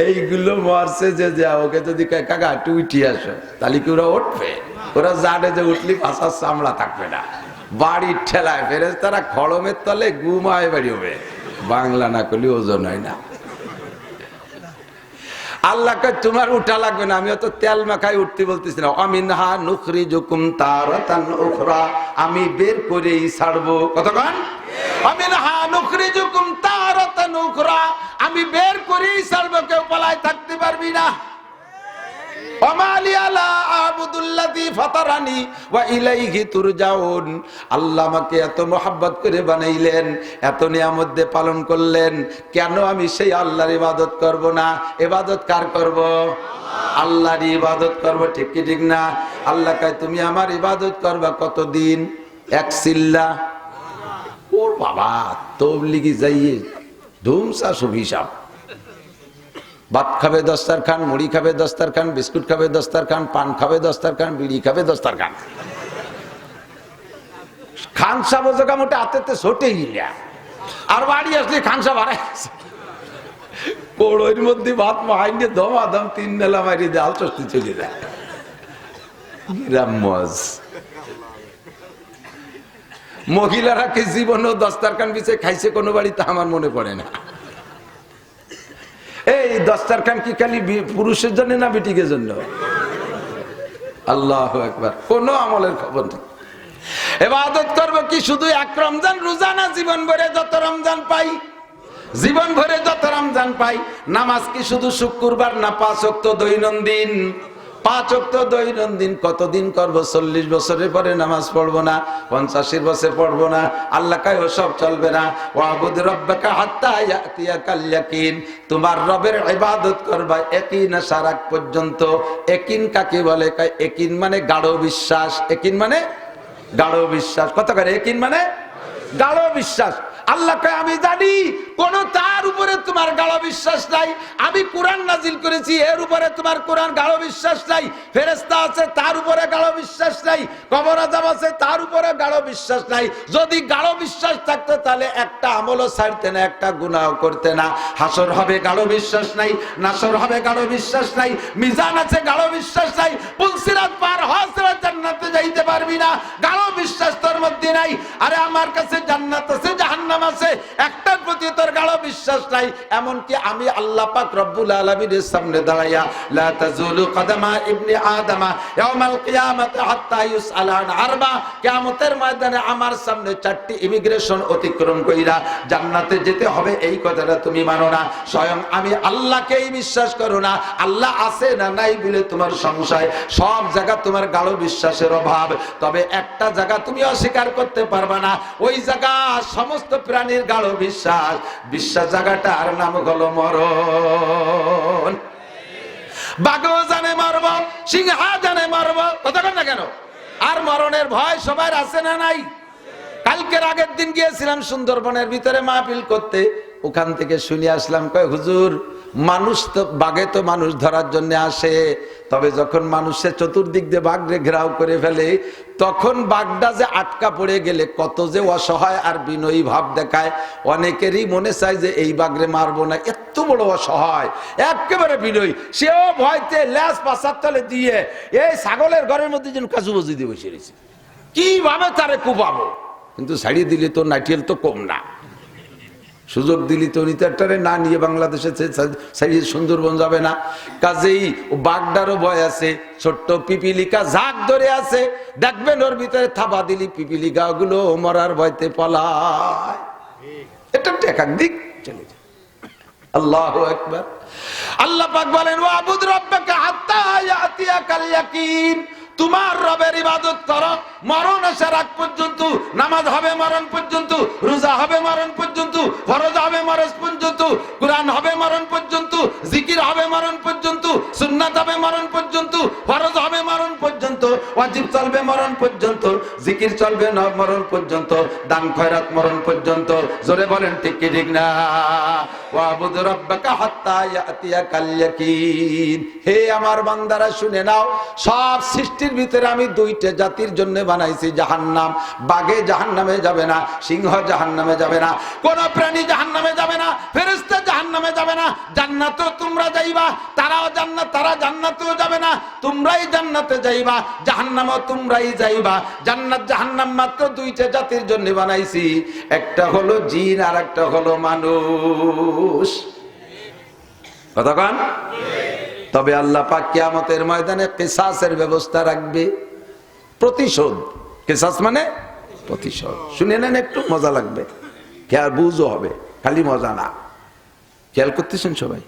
এইগুলো মারছে যে ওকে যদি কাকা একটু উঠিয়ে আসো, তাহলে কি ওরা উঠবে? ওরা জানে যে উঠলি পাশার চামড়া থাকবে না। বাড়ির ঠেলায় ফেরেশতারা খড়মের তলে ঘুমায় বাড়ি হবে। বাংলা না করলে ওজন হয় না। আল্লাহকে তোমার উঠা লাগবে না, আমি অত তেল মাখাই উঠতে বলতেছি না। আমিনহা নুখরিজুকুম তারাতান উখরা, আমি বের করেই ছাড়বো। কতক্ষণ? আমিনহা নুখরিজুকুম তারাতান উখরা, আমি বের করেই ছাড়বো, কেউ পালায় থাকতে পারবি না। আল্লাহ আমাকে এত মোহাব্বত করে বানাইলেন, এত নিয়ামত পালন করলেন, কেন আমি সেই আল্লাহর ইবাদত করব না? ইবাদত কার করব? আল্লাহর ইবাদত করব, ঠিক কি ঠিক না? আল্লাহ কয় তুমি আমার ইবাদত করবা কতদিন? এক সিল্লা। ওর বাবা, তবলিগি যাইয়ে ধুমসা সুভিসাব। ভাত খাবে দস্তারখান, মুড়ি খাবে দস্তারখান, বিস্কুট খাবে দস্তারখান, পান খাবে দস্তারখান, বিড়ি খাবে দস্তারখান। খান সাহেব জায়গা মোটে হাতে ছোটে গিয়া, আর বাড়ি আসলে খান সাহেব হারাই কোড়োর মধ্যে ভাত মাইনে দমাদম 3 বেলা মারি দিয়ে আলচস্তি চলে যায়। মহিলারা কি জীবনও দস্তারখান বিছে খাইছে কোনো বাড়িতে? আমার মনে পড়ে না। এই দস্তারখান কি খালি পুরুষের জন্য না বেটিকের জন্য? আল্লাহু আকবার। কোন আমলের খবর নেই। ইবাদত করব কি শুধু এক রমজান রোজা না, জীবন ভরে যত রমজান পাই, জীবন ভরে যত রমজান পাই। নামাজ কি শুধু শুক্রবার না 5 ওয়াক্ত দৈনন্দিন? 5 ওয়াক্ত দৈনন্দিন কতদিন করব? 40 বছরের পরে নামাজ পড়বো না, 85 বছর পড়বো না। আল্লাহ কয় ওসব চলবে না। ওয়াবুদ রাব্বাকা হাত্তা ইয়াতিয়াকাল ইয়াকিন, তোমার রবের ইবাদত করবা ইয়াকিন আসার আগ পর্যন্ত। ইয়াকিন কাকে বলে? কয় ইয়াকিন মানে গাঢ় বিশ্বাস। ইয়াকিন মানে গাঢ় বিশ্বাস। কত করে? ইয়াকিন মানে গাঢ় বিশ্বাস। আল্লাহ কয় আমি জানি কোন তার উপরে তোমার গাঢ় বিশ্বাস নাই, আমি কোরআন নাজিল করেছি এর উপরে তোমার কোরআন গাঢ় বিশ্বাস নাই, ফেরেশতা আছে তার উপরে গাঢ় বিশ্বাস নাই, কবর আযাব আছে তার উপরে গাঢ় বিশ্বাস নাই। যদি গাঢ় বিশ্বাস থাকতো তাহলে একটা আমলও ছাড়তে না, একটা গুনাহ করতে না। হাসর হবে গাঢ় বিশ্বাস নাই, নাসর হবে গাঢ় বিশ্বাস নাই, মিজান আছে গাঢ় বিশ্বাস নাই, পুলসিরাত পার হওয়া জান্নাতে যাইতে পারবি না, গাঢ় বিশ্বাস তোর মধ্যে নাই। আরে আমার কাছে জান্নাত আছে জাহান্নাম আছে, একটার প্রতি তোর গাঢ় বিশ্বাস নাই। এমনকি আমি আল্লাহ পাক রব্বুল আলামিনের সামনে দাঁড়াইয়া লা তাজুলু কদমা ইবনে আদম ইয়াউমাল কিয়ামাতি হাত্তা ইউসআলা আন আরবা, কিয়ামতের ময়দানে আমার সামনে চারটি ইমিগ্রেশন অতিক্রম কইরা জান্নাতে যেতে হবে এই কথাটা তুমি মানো না, স্বয়ং আমি আল্লাহকেই বিশ্বাস করো না। আল্লাহ আছে না নাই বলে তোমার সংশয়, সব জায়গা তোমার গাঢ় বিশ্বাসের অভাব। তবে একটা জায়গা তুমি অস্বীকার করতে পারবা না, ওই জায়গা সমস্ত প্রাণীর গাঢ় বিশ্বাস, বিশ্বাস জায়গাটার নাম হলো মরণ। বাঘও জানে মরব, সিংহা জানে মরব, কথা কন না কেন? আর মরণের ভয় সবার আছে না নাই? কালকের আগের দিন গিয়েছিলাম সুন্দরবনের ভিতরে মাহফিল করতে, ওখান থেকে শুনে আসলাম কয় হুজুর মানুষ তো বাঘে তো মানুষ ধরার জন্য আসে, তবে যখন মানুষের চতুর্দিক দিয়ে বাঘরে ঘেরাও করে ফেলে তখন বাঘটা যে আটকা পড়ে গেলে কত যে অসহায় আর বিনয়ী ভাব দেখায়। অনেকেরই মনে চায় যে এই বাঘরে মারবো না, এত বড় অসহায় একেবারে বিনয়ী, সেও ভয়তে ল্যাস পাশার তলে দিয়ে এই ছাগলের ঘরের মধ্যে যেন কাজু বজি দিয়ে বসে রয়েছে, কিভাবে তারে কুপাবো। কিন্তু ছাড়িয়ে দিলে তো নাইটেল তো কম না, সুযোগ দিলি তো নিতারটারে না নিয়ে বাংলাদেশে সুন্দরবন যাবে না। কাজেই বাগদারও ভয় আছে, ছোট্ট পিপিলিকা ঝাঁক ধরে আছে, দেখবেন ওর ভিতরে থাবা দিলি পিপিলিকা গুলো মরার ভয়তে পলায়। এটা টেকার দিক চলে যায়। আল্লাহু আকবার। আল্লাহ পাক বলেন ওয়াবুদ রাব্বাকা হাত্তা ইয়াতিয়াকাল ইয়াকিন, তোমার রবের ইবাদত করো মরণ আসার আগ পর্যন্ত, নামাজ হবে মরণ পর্যন্ত, রোজা হবে মরণ পর্যন্ত, ফরজ হবে মরণ পর্যন্ত, কুরআন হবে মরণ পর্যন্ত, জিকির হবে মরণ পর্যন্ত, সুন্নাত হবে মরণ পর্যন্ত, ফরজ হবে মরণ পর্যন্ত, ওয়াজিব চলবে মরণ পর্যন্ত, জিকির চলবে মরণ পর্যন্ত, দান খয়রাত মরণ পর্যন্ত। জোরে বলেন ঠিক কি ঠিক না? ওয়াবুদ রাব্বাকা হাত্তা ইয়াতিয়াকাল ইয়াকিন। হে আমার বান্দারা শুনে নাও, সব সৃষ্টির ভিতরে আমি দুইটা জাতির জন্য বানাইছি জাহান্নাম। বাঘে জাহান্নামে যাবে না, সিংহ জাহান্নামে যাবে না, কোন প্রাণী জাহান্নামে যাবে না, ফেরেশতা জাহান্নামে যাবে না, জান্নাতেও তোমরা যাইবা, তারাও জান্নাত, তারা জান্নাতেও যাবে না, তোমরাই জান্নাতে যাইবা, জাহান্নামও তোমরাই যাইবা। জান্নাত জাহান্নাম মাত্র দুইটা জাতির জন্য বানাইছি, একটা হলো জিন আর একটা হলো মানুষ। কথা কন? তবে আল্লাহ পাক কিয়ামতের ময়দানে কিসাসের ব্যবস্থা রাখবে, প্রতিশোধ। কিসাস মানে প্রতিশোধ। শুনে নেন, একটু মজা লাগবে, খেয়াল বুঝও হবে, খালি মজা না। খেয়াল করতেছেন সবাই?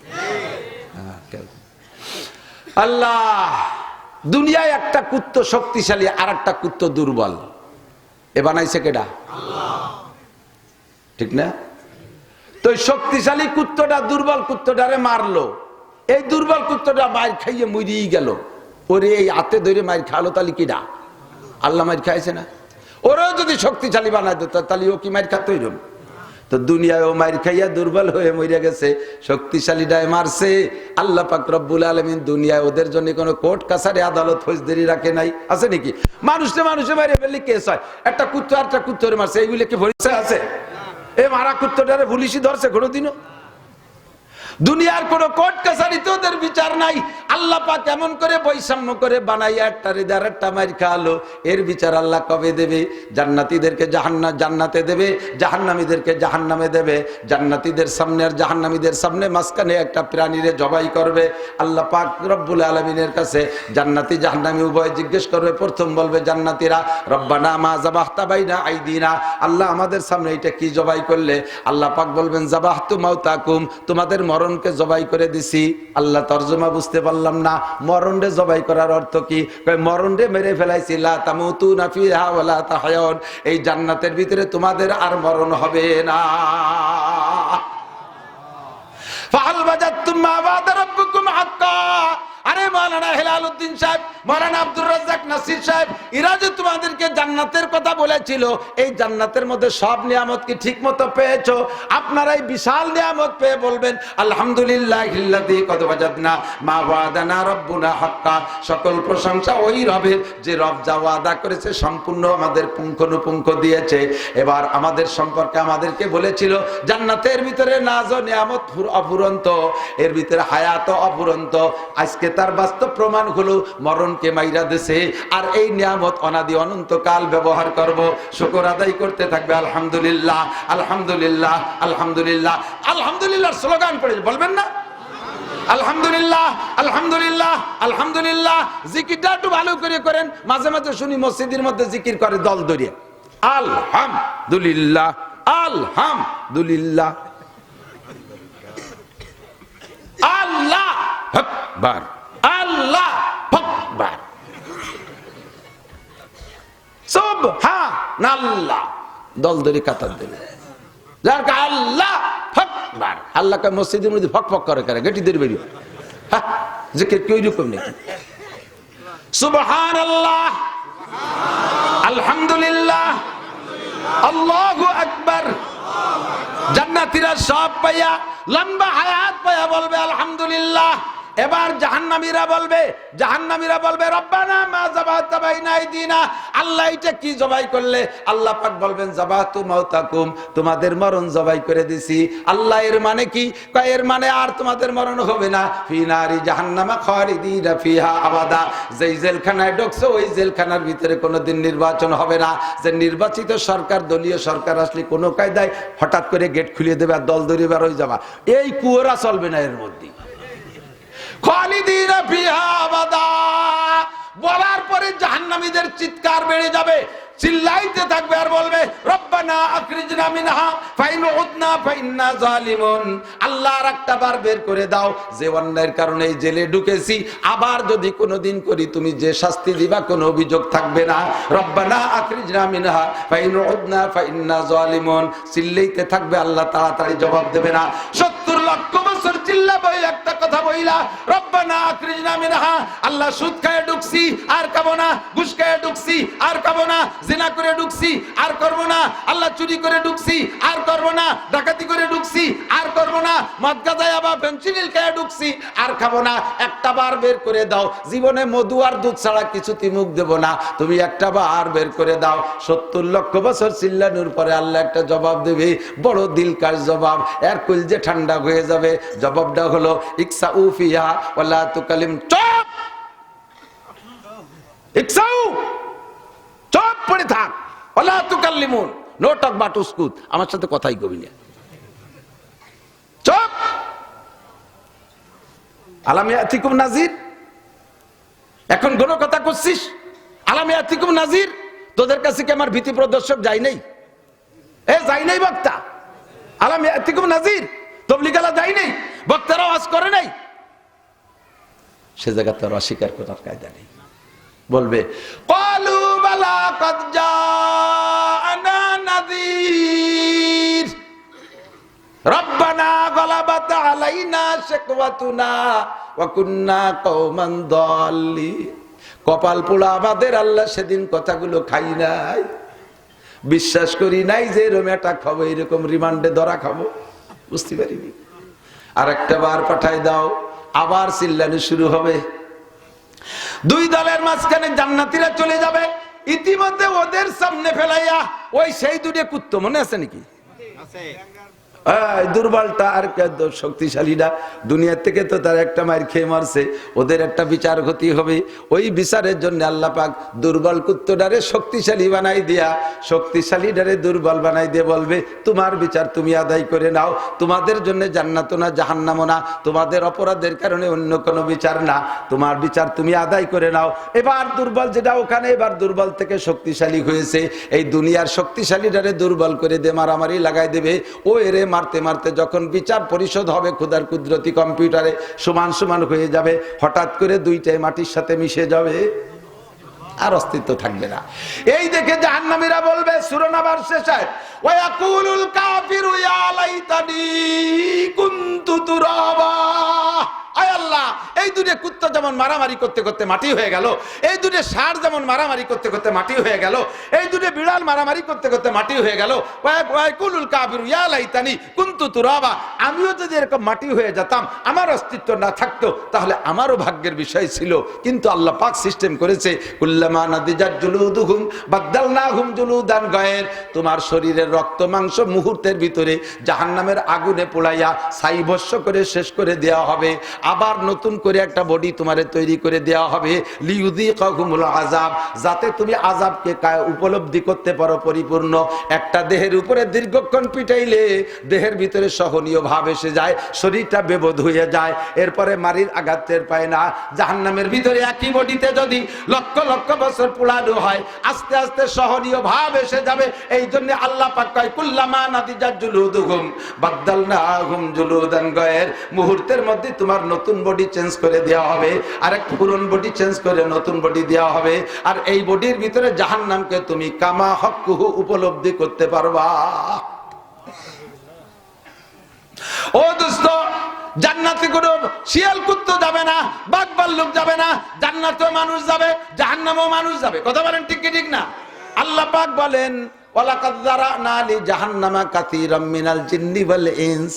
আল্লাহ দুনিয়ায় একটা কুত্ত শক্তিশালী আর একটা কুত্ত দুর্বল, এ বানাইছে কেডা? ঠিক না? তো শক্তিশালী কুত্তটা দুর্বল কুত্তটারে মারলো, এই দুর্বল কুত্তটা মার খাইয়ে মরিয়ে গেল, ওরে এই হাতে ধরে মার খালো, তাহলে কিডা? আল্লাহ মার খাইছে না? ওরাও যদি শক্তিশালী বানাই দিত তাহলে ও কি মার খাতো? এরকম তো দুনিয়ায় ও মার খাইয়া দুর্বল হয়ে মরে গেছে, শক্তিশালীটায় মারছে। আল্লাহ পাক রব্বুল আলামিন দুনিয়ায় ওদের জন্য কোনো কোর্ট কাছারি আদালত ফৌজদারি রাখে নাই, আছে নাকি? মানুষে মারে ফেললে কেস হয়, একটা কুত্ত আর একটা কুত্তরে মারছে, এইগুলো কি ভরিছে আছে? এই মারা কুত্তটারে পুলিশই ধরছে কোনোদিনও? দুনিয়ার কোন কোর্ট কাছারিতে ওদের বিচার নাই। আল্লাহ পাক এমন করে বৈষম্য করে বানাইয়া একটা রেজার একটা মার খালো, এর বিচার আল্লাহ কবে দেবে? জান্নাতীদেরকে জান্নাতে দেবে, জাহান্নামীদেরকে জাহান্নামে দেবে। জান্নাতীদের সামনে আর জাহান্নামীদের সামনে মাঝখানে একটা প্রাণীরে জবাই করবে। আল্লাহ পাক রব্বুল আলামিনের কাছে জান্নাতি জাহান্নামী উভয় জিজ্ঞেস করবে। প্রথম বলবে জান্নাতীরা, রব্বানা মা যাবাহতা বাইনা আইদিনা, আল্লাহ আমাদের সামনে এটা কি জবাই করলে? আল্লাহ পাক বলবেন যাবাহতু মাউতাকুম, তোমাদের মরণকে জবাই করে দিছি। আল্লাহ তরজমা বুঝতে পারলাম না, মরণ রে জবাই করার অর্থ কি? মরণ রে মেরে ফেলাইছি, লা তামুতুনা ফিহা ওয়ালা তাহয়াউন, এই জান্নাতের ভিতরে তোমাদের আর মরণ হবে না। ফাহাল ওয়াজাদতুম মা ওয়াদা রাব্বুকুম হাক্কা, আরে মাওলানা হেলালউদ্দিন সাহেব, মাওলানা আব্দুর রাজ্জাক নাসির সাহেব, এরা যে তোমাদেরকে জান্নাতের কথা বলেছিল, এই জান্নাতের মধ্যে সব নিয়ামত কি ঠিক মতো পেয়েছো? আপনারা এই বিশাল নিয়ামত পেয়ে বলবেন আলহামদুলিল্লাহিল্লাযী কদ ওয়াজাদনা মা ওয়াদানা রাব্বুনা হাক্কা। সকল প্রশংসা ওই রবের, যে রব যা ওয়াদা করেছে সম্পূর্ণ আমাদের পুঙ্খানুপুঙ্খ দিয়েছে। এবার আমাদের সম্পর্কে আমাদেরকে বলেছিল জান্নাতের ভিতরে নাজ ও নিয়ামত অফুরন্ত, এর ভিতরে হায়াত অফুরন্ত। আজকে তার বাস্তব প্রমাণ হলো মরণকে মাইরা দেশে, আর এই নিয়ামত অনাদি অনন্তকাল ব্যবহার করব। শুকর আদায় করতে থাকবে আলহামদুলিল্লাহ আলহামদুলিল্লাহ আলহামদুলিল্লাহ। আলহামদুলিল্লাহর স্লোগান পড়ে বলবেন না আলহামদুলিল্লাহ আলহামদুলিল্লাহ আলহামদুলিল্লাহ। জিকিরটা একটু ভালো করে করেন। মাঝে মাঝে শুনি মসজিদের মধ্যে জিকির করে দল ধরিয়ে, আলহামদুলিল্লাহ আলহামদুলিল্লাহ আল্লাহ আকবার আল্লাহ আকবার সুবহানাল্লাহ। দল ধরে কাতার দেবে আল্লাহ আকবার। আল্লাহ কা মসজিদের মধ্যে ফক ফক করে করে গেটিদের বেরিয়ে, হ্যাঁ জিকির কি রকম নেই। সুবহানাল্লাহ আলহামদুলিল্লাহ আল্লাহু আকবার। জান্নাতীরা সব পাইয়া লম্বা হায়াত পাইয়া বলবে আলহামদুলিল্লাহ। এবার জাহান্নামীরা বলবে রব্বানা মা যাবাতা বাইনা আইদিনা, আল্লাহ এটা কি জবাই করলে? আল্লাহ পাক বলবেন যাবাতু মাউতাকুম, তোমাদের মরণ জবাই করে দিছি। আল্লাহ এর মানে কি? কয় এর মানে আর তোমাদের মরণ হবে না। ফি নারি জাহান্নামা খালিদিনা ফিহা আবাদা, যেই জেলখানায় ঢুকছো ওই জেলখানার ভিতরে কোনোদিন নির্বাচন হবে না। যে নির্বাচিত সরকার, দলীয় সরকার আসলে কোনো কায়দায় হঠাৎ করে গেট খুলিয়ে দেবে আর দল ধরে বের হয়ে যাবা, এই কুয়োরা চলবে না এর মধ্যে। খালিদিনা ফিহা আবাদা বলার পরে জাহান্নামীদের চিৎকার বেড়ে যাবে, চিল্লাইতে থাকবে আর বলবে রব্বানা আখরিজনা মিনহা ফাইন উদনা ফাইন্না জালিমুন। আল্লাহ আর একটা বার বের করে দাও, যে অন্যায়ের কারণে জেলে ঢুকেছি, আবার যদি কোনোদিন করি তুমি যে শাস্তি দিবা কোনো অভিযোগ থাকবে না। রব্বানা আখরিজনা মিনহা ফাইন উদনা ফাইন্না জালিমুন। চিল্লাইতে থাকবে, আল্লাহ তাড়াতাড়ি জবাব দেবে না। 70 লক্ষ বছর চিল্লাবে একটা কথা বইলা রব্বানা আখরিজনা মিনহা। আল্লাহ সুদ খায় ঢুকছি আর খাবো না, ঘুষ খায় ঢুকছি আর খাবো না, জিনা করে ঢুকছি আর করব না, আল্লাহ চুরি করে ঢুকছি আর করব না, ডাকাতি করে ঢুকছি আর করব না, মদ গাঁজা বা ফেনসিডিল খেয়ে ঢুকছি আর খাবো না। একটা বার বের করে দাও, জীবনে মধু আর দুধ ছাড়া কিছুতে মুখ দেব না, তুমি একটা বার বের করে দাও। 70 লক্ষ বছর চিল্লানোর পরে আল্লাহ একটা জবাব দেবে, বড় দিলকার জবাব, এর কলজে ঠান্ডা হয়ে যাবে। জবাবটা হলো ইকসাউ ফিহা ওয়ালা তুকালিম। চুপ, ইকসাউ, চুপ পড়ে থাক, ওয়ালা তুকাল্লিমুন, নো টক বাট উসকুত, আমার সাথে কথাই কবি না, চুপ। আলাম ইয়াতিকুম নাজির, এখন কোন কথা করছিস? আলাম ইয়াতিকুম নাজির, তোদের কাছে কি আমার ভীতি প্রদর্শক যাই নাই? যাই নাই বক্তা? আলাম ইয়াতিকুম নাজির, তবলিগালা যাই নাই, বক্তারা ওয়াজ করে নাই? সে জায়গা তোর অস্বীকার করার কায়দা নেই। বলবে ক্বালু বালা কাদ জাআনা নাযীর রব্বানা গলাবাত আলাইনা শিকওয়াতুনা ওয়া কুন্না কওমান দাল্লিন। কপাল পোড়া আমাদের, আল্লাহ সেদিন কথাগুলো খাই নাই, বিশ্বাস করি নাই যে এরকম একটা খাবো, এরকম রিমান্ডে ধরা খাবো, বুঝতে পারিনি। আর একটা বার পাঠাই দাও, আবার চিল্লানি শুরু হবে। দুই দলের মাঝখানে জান্নাতীরা চলে যাবে, ইতিমধ্যে ওদের সামনে ফেলাইয়া ওই সেই দুটো কুত্তো, মনে আছে নাকি? দুর্বলটা আর শক্তিশালীরা দুনিয়া থেকে তো তার একটা মার খেয়ে মারছে, ওদের একটা বিচার গতি হবে। ওই বিচারের জন্য আল্লাহ পাক দুর্বল কুত্তটারে শক্তিশালী বানাই দিয়া, শক্তিশালীটারে দুর্বল বানাই দিয়ে বলবে তোমার বিচার তুমি আদায় করে নাও, তোমাদের জন্য জান্নাত না জাহান্নাম না, তোমাদের অপরাধের কারণে অন্য কোনো বিচার না, তোমার বিচার তুমি আদায় করে নাও। এবার দুর্বল যেটা ওখানে, এবার দুর্বল থেকে শক্তিশালী হয়েছে, এই দুনিয়ার শক্তিশালীটারে দুর্বল করে দিয়ে মারামারি লাগাই দেবে। ও এরে মারতে মারতে যখন বিচার পরিশোধ হবে খুদার কুদরতি কম্পিউটারে সমান সমান হয়ে যাবে, হঠাৎ করে দুইটাই মাটির সাথে মিশে যাবে, আর অস্তিত্ব থাকবে না। এই দেখে জাহান্নামীরা বলবে, সূরা নাবার শেষে ওয়া ইয়াকুলুল কাফিরু ইয়া লাইতানি কুনতু তুরাবা, আয় আল্লাহ, এই দুটো কুত্তা যেমন মারামারি করতে করতে মাটি হয়ে গেল, এই দুটো ষাঁড় যেমন মারামারি করতে করতে মাটি হয়ে গেল, এই দুটো বিড়াল মারামারি করতে করতে মাটি হয়ে গেল, ওয়াইকুলুল কাফিরু ইয়া লাইতানি কুনতু তুরাবা, আমিও যদি এরকম মাটি হয়ে যেতাম, আমার অস্তিত্ব না থাকতো, তাহলে আমারও ভাগ্যের বিষয় ছিল। কিন্তু আল্লাহ পাক সিস্টেম করেছে, কুল্লামা নাদিজাত জুলুদুহুম বাদদালনাহুম জুলুদান গায়র, তোমার শরীরের রক্ত মাংস মুহূর্তের ভিতরে জাহান্নামের আগুনে পোড়াইয়া ছাই ভস্ম করে শেষ করে দেওয়া হবে, আবার নতুন করে একটা বডি তোমারে তৈরি করে দেওয়া হবে, লিউযিকাহুমুল আযাব, যাতে তুমি আযাবকে উপলব্ধি করতে পারো পরিপূর্ণ। একটা দেহের উপরে দীর্ঘক্ষণ পিটাইলে দেহের ভিতরে সহনীয় ভাব এসে যায়, শরীরটা বেবোধ হয়ে যায়, এরপরে মারির আঘাত টের পায় না। জাহান্নামের ভিতরে একই বডিতে যদি লক্ষ লক্ষ বছর পোড়ানো হয়, আস্তে আস্তে সহনীয় ভাব এসে যাবে। এই জন্য আল্লাহ পাক কয় কুল্লামা নাদিজাত জুলুদুহুম বাদদালনাহুম জুলুদান গায়র, মুহূর্তের মধ্যে তোমার নতুন বডি চেঞ্জ করে দেওয়া হবে, আর একটা পুরনো বডি চেঞ্জ করে নতুন বডি দেওয়া হবে, আর এই বডির ভিতরে জাহান্নামকে তুমি কামা হক্কুহু উপলব্ধি করতে পারবা। ও দোস্ত, জান্নাতে কোনো শিয়াল কুত্তো যাবে না, বাঘ ভাল্লুক যাবে না, জান্নাতেও মানুষ যাবে, জাহান্নামেও মানুষ যাবে। কথা বলেন ঠিক কি ঠিক না? আল্লাহ পাক বলেন ওয়ালাকাদ যারানা লি জাহান্নামা কাসীরাম মিনাল জিন্নি ওয়াল ইনস,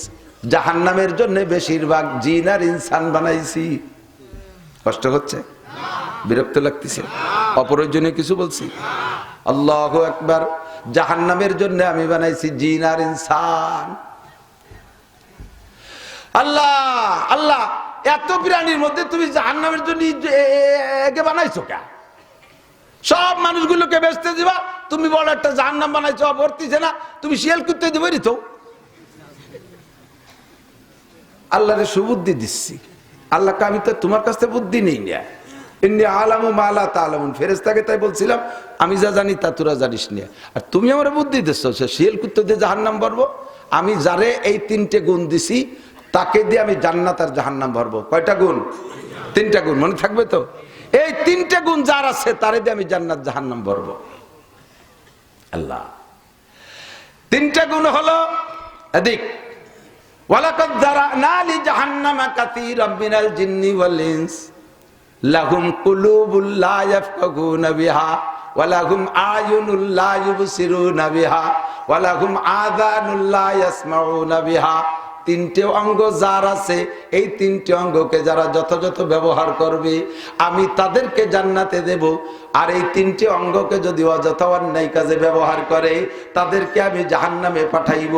জাহান্নামের জন্য বেশিরভাগ জিন আর ইনসান বানাইছি। কষ্ট হচ্ছে? বিরক্ত লাগতেছে? অপ্রয়োজনীয় কিছু বলছি? আল্লাহু আকবার। জাহান্নামের জন্য আমি বানাইছি জিন আর ইনসান। আল্লাহ আল্লাহ, এত প্রাণীর মধ্যে তুমি জাহান্নামের জন্য একে বানাইছো কে? সব মানুষগুলোকে বেচতে দিবা, তুমি বড় একটা জাহান্নাম বানাইছো, ভর্তিছে না, তুমি শিয়াল কুত্তে দিবই তো। আল্লাহরে সুবুদ্ধি দিচ্ছি, আল্লাহকে আমি তো তোমার কাছ থেকে বুদ্ধি নেই না, ইন্নী আলামু মা লা তা'লামুন, ফেরেশতাকে তাই বলছিলাম আমি যা জানি তা তোরা জানিস না, আর তুমি আমার বুদ্ধি দিচ্ছ শিয়াল কুত্তে দিয়ে জাহান্নাম ভরবো। আমি যারে এই তিনটে গুণ দিছি তাকে দিয়ে আমি জান্নাত আর জাহান্নাম ভরবো। কয়টা গুণ? তিনটা গুণ, মনে থাকবে তো? এই তিনটে গুণ যার আছে তারে দিয়ে আমি জান্নাত জাহান্নাম ভরবো। আল্লাহ তিনটা গুণ হলো, এদিক ওয়ালাকাদ যারানা লি জাহান্নামা কাসীরাম মিনাল জিন্নি ওয়াল ইনস লাহুম কুলুবুল লা ইয়াফকাহুনা বিহা ওয়া লাহুম আয়ুনুল লা ইউবসিরুনা বিহা ওয়া লাহুম আযানুল লা ইয়াসমাউনা বিহা। তিনটে অঙ্গ যার আছে, এই তিনটে অঙ্গকে যারা যথাযথ ব্যবহার করবে আমি তাদেরকে জান্নাতে দেব, আর এই তিনটে অঙ্গকে যদি অযথা অন্যায় কাজে ব্যবহার করে তাদেরকে আমি জাহান্নামে পাঠাইব।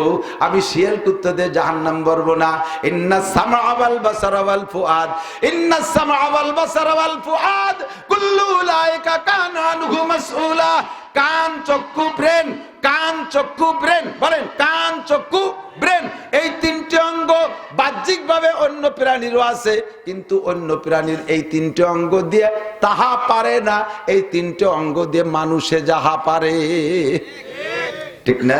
আমি শিয়াল কুত্তাদের জাহান্নাম ভরব না। ইন্নাস সামআ ওয়াল বাসারা ওয়াল ফুআদ, ইন্নাস সামআ ওয়াল বাসারা ওয়াল ফুআদ কুল্লু উলাইকা কানা আনহু মাসউলা। কান, চক্ষু, ব্রেন, কান, চক্ষু, ব্রেন, বলেন কান, চক্ষু, ব্রেন, এই তিনটে অঙ্গ বাহ্যিক ভাবে অন্য প্রাণীরও আছে, কিন্তু অন্য প্রাণীর এই তিনটে অঙ্গ দিয়ে তাহা পারে না, এই তিনটে অঙ্গ দিয়ে মানুষে যাহা পারে। ঠিক না?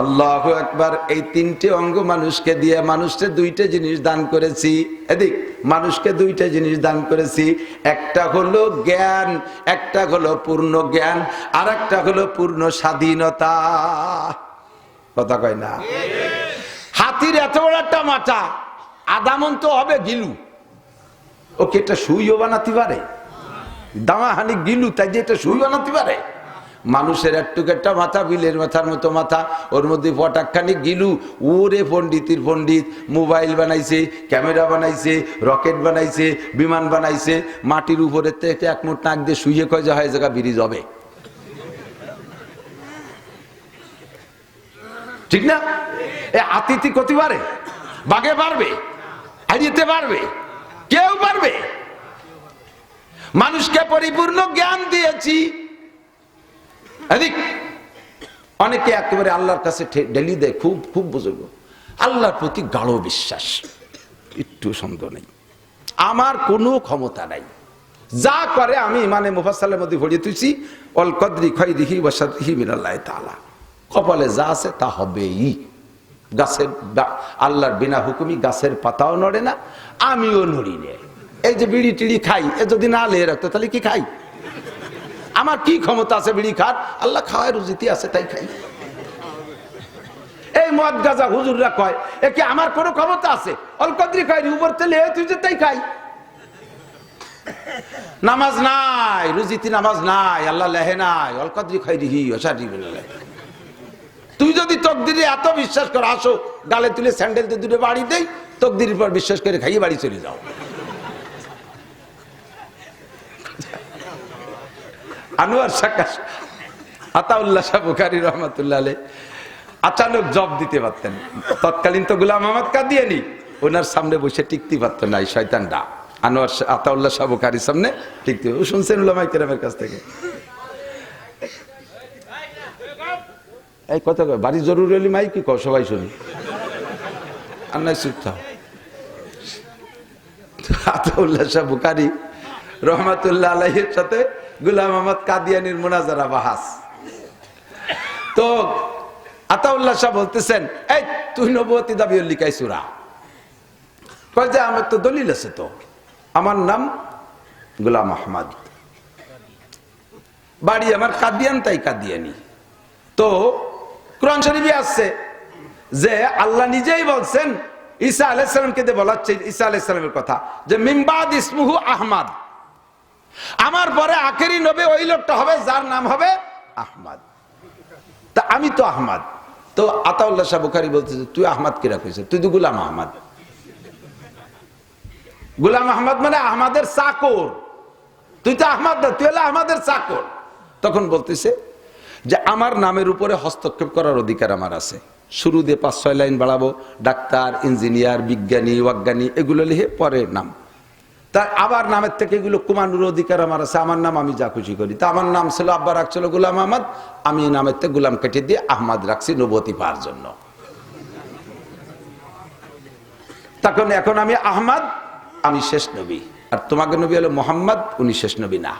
আল্লাহু আকবার। এই তিনটে অঙ্গ মানুষকে দিয়ে মানুষকে দুইটা জিনিস দান করেছি। এদিক মানুষকে দুইটা জিনিস দান করেছি, একটা হলো জ্ঞান, একটা হলো পূর্ণ জ্ঞান, আর একটা হলো পূর্ণ স্বাধীনতা। কথা কয় না? হাতির এত বড় একটা মাথা, আদামন তো হবে গিলু, ওকে একটা সুইও বানাতে পারে, দামাহানি গিলু, তাই যে এটা সুই বানাতে পারে। মানুষের একটুকু একটা মাথা, বিলের মাথার মতো মাথা, ওর মধ্যে পটাকখানি গিলু। ওরে পণ্ডিতের পণ্ডিত, মোবাইল বানাইছে, ক্যামেরা বানাইছে, রকেট বানাইছে, বিমান বানাইছে, মাটির উপরে থেকে এক মুঠ নাক দিয়ে শুয়ে কয় যে হয় জায়গা ব্রিজ হবে। ঠিক না? এ আতিথি করতে পারে, বাগে পারবে, হারিয়ে পারবে, কেউ পারবে? মানুষকে পরিপূর্ণ জ্ঞান দিয়েছি। অনেকে একেবারে আল্লাহর কাছে ঢেলি দেয়, খুব খুব বুঝব, আল্লাহর প্রতি গাঢ় বিশ্বাস, একটু সন্দেহ নেই, আমার কোনো ক্ষমতা নাই, যা করে আমি মানে মুফাসসালের মধ্যে ভরিয়ে তুইছি, অল কদরি খাইরিহি ওয়া শাররিহি মিনাল্লাহি তাআলা, কপালে যা আছে তা হবেই। গাছের আল্লাহর বিনা হুকুমি গাছের পাতাও নড়ে না, আমিও নড়ি না। এই যে বিড়ি টিড়ি খাই, এ যদি না লেয়ে রাখতো তাহলে কি খাই? আমার কি ক্ষমতা আছে বিড়ি খার? আল্লাহ খাওয়ার রুজিতে আছে তাই খাই। এই মদ গাজা হুজুররা কয় এ কি আমার কোনো ক্ষমতা আছে? অল কদরি খাই উপর তেলে তুই যে তাই খাই। নামাজ নাই, রুজিতি নামাজ নাই, আল্লাহ লেহে নাই, অল কদরি খাই রিহি ওসারি বলে। তুই যদি তকদিরে এত বিশ্বাস কর, আসো গালে তুলে স্যান্ডেল দিয়ে দুটো বাড়ি দেই, তকদিরের পর বিশ্বাস করে খাইয়ে বাড়ি চলে যাও। আনোয়ার শাহ আতাউল্লাহ শাহ বুখারী রহমাতুল্লাহ আলাইহি আচানক জব দিতে পারতেন। তৎকালীন তো গোলাম আহমদ কাদিয়ানী ওনার সামনে বসে টিকতে পারতেন না, এই শয়তানটা আনোয়ার আতাউল্লাহ শাহ বুখারীর সামনে টিকতে। শুনছেন উলামায়ে কেরামের কাছ থেকে এই কথা কয়, বাড়ি জরুরি হলে মাই কি কও সবাই শুনি, আর নাই চুপ থাও। আতাউল্লাহ শাহ বুখারী রহমাতুল্লাহ আলাইহির সাথে গোলাম আহমদ কাদিয়ানীর মুনাজারা বাহাস। তো আতাউল্লাহ শাহ বলতেছেন, এই তুই নবুয়তি দাবি লিখাই সুরা কয় যে আমার তো দলিল আছে, তো আমার নাম গোলাম আহমদ, বাড়ি আমার কাদিয়ান, তাই কাদিয়ানি। তো কোরআন শরীফে আসছে যে আল্লাহ নিজেই বলছেন ঈসা আলাইহিস সালামকে দিয়ে বলাচ্ছে ঈসা আলাইহিস সালামের কথা যে মিন বাদ ইসমুহু আহমদ, আমার পরে আখেরি নবী ওই লোকটা হবে যার নাম হবে আহমদ। তা আমি তো আহমদ। তো আতাউল্লাহ শাহ বুখারী বলতেছে তুই আহমদ কিরা কইছিস? তুই তো গোলাম আহমদ। গোলাম আহমদ মানে আহমদের চাকর, তুই তো আহমদ না, তুই হলো আহমদের চাকর। তখন বলতেছে যে আমার নামের উপরে হস্তক্ষেপ করার অধিকার আমার আছে। শুরু দিয়ে 5-6 লাইন বাড়াবো, ডাক্তার, ইঞ্জিনিয়ার, বিজ্ঞানী, অজ্ঞানী এগুলো লিখে পরে নাম। তার আবার নামের থেকে এগুলো কমানোর অধিকার আমার আছে। আমার নাম আমি যা খুশি করি। তা আমার নাম ছিল, আব্বা রাখছিল গোলাম আহমদ, আমি নামের থেকে গোলাম কেটে দিয়ে আহমদ রাখছি নবুয়তি পাওয়ার জন্য। তখন এখন আমি আহমদ, আমি শেষ নবী, আর তোমাকে নবী হলো মোহাম্মদ, উনি শেষ নবী না।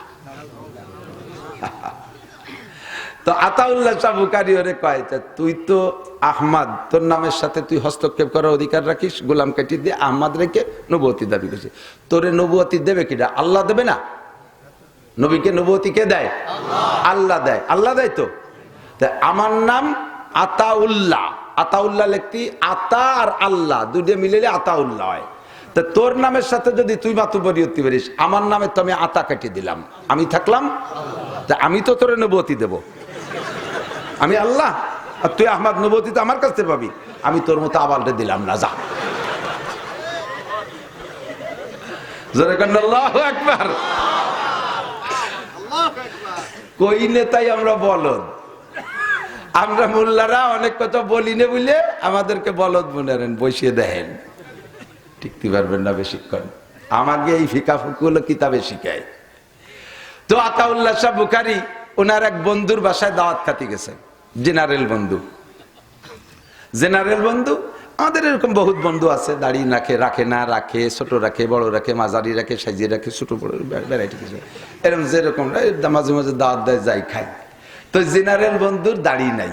তো আতাউল্লাহ শাহ বুখারী ওরে কয় তুই তো আহমদ, তোর নামের সাথে তুই হস্তক্ষেপ করার অধিকার রাখিস, গোলাম কাটি দিয়ে আহমদ রেখে নবুয়তি দাবি করছিস। তোরে নবুয়তি দেবে কিনা? আল্লাহ দেবে না? নবীকে নবুয়তি কে দেয়? আল্লাহ দেয়। আল্লাহ দেয়। তো আমার নাম আতাউল্লাহ, আতাউল্লাহ লিখতি আতা আর আল্লাহ দুটো মিলে আতাউল্লাহ হয়। তা তোর নামের সাথে যদি তুই মাতুবরিয়তি পারিস, আমার নামে তো আমি আতা কাটিয়ে দিলাম, আমি থাকলাম, তা আমি তো তোরে নবুয়তি দেব, আমি আল্লাহ, আর তুই আহমদ, নবুয়তি তো আমার কাছে পাবি, আমি তোর মতো আবালটা দিলাম না, যা। আল্লাহু আকবার। কই নেতাই আমরা বলদ, আমরা মোল্লারা অনেক কথা বলি না বলে আমাদেরকে বলদ মনে করেন, বসিয়ে দেখেন, টিকতে পারবেন না বেশিক্ষণ। আমাকে এই ফিকা ফুকুলো কিতাবে শিখায়। তো আতাউল্লাহ শাহ বুখারী ওনার এক বন্ধুর বাসায় দাওয়াত খাতে গেছে, জেনারেল বন্ধু। জেনারেল বন্ধু আমাদের এরকম বহুত বন্ধু আছে, দাড়ি রাখে, রাখে না রাখে, ছোট রাখে, বড় রাখে, মাঝারি রাখে, সাজিয়ে রাখে, ছোট বড় ভ্যারাইটি কিছু, এরকম যেরকম মাঝে মাঝে দাওয়াত দেয়, যাই খাই। তো জেনারেল বন্ধুর দাড়ি নাই,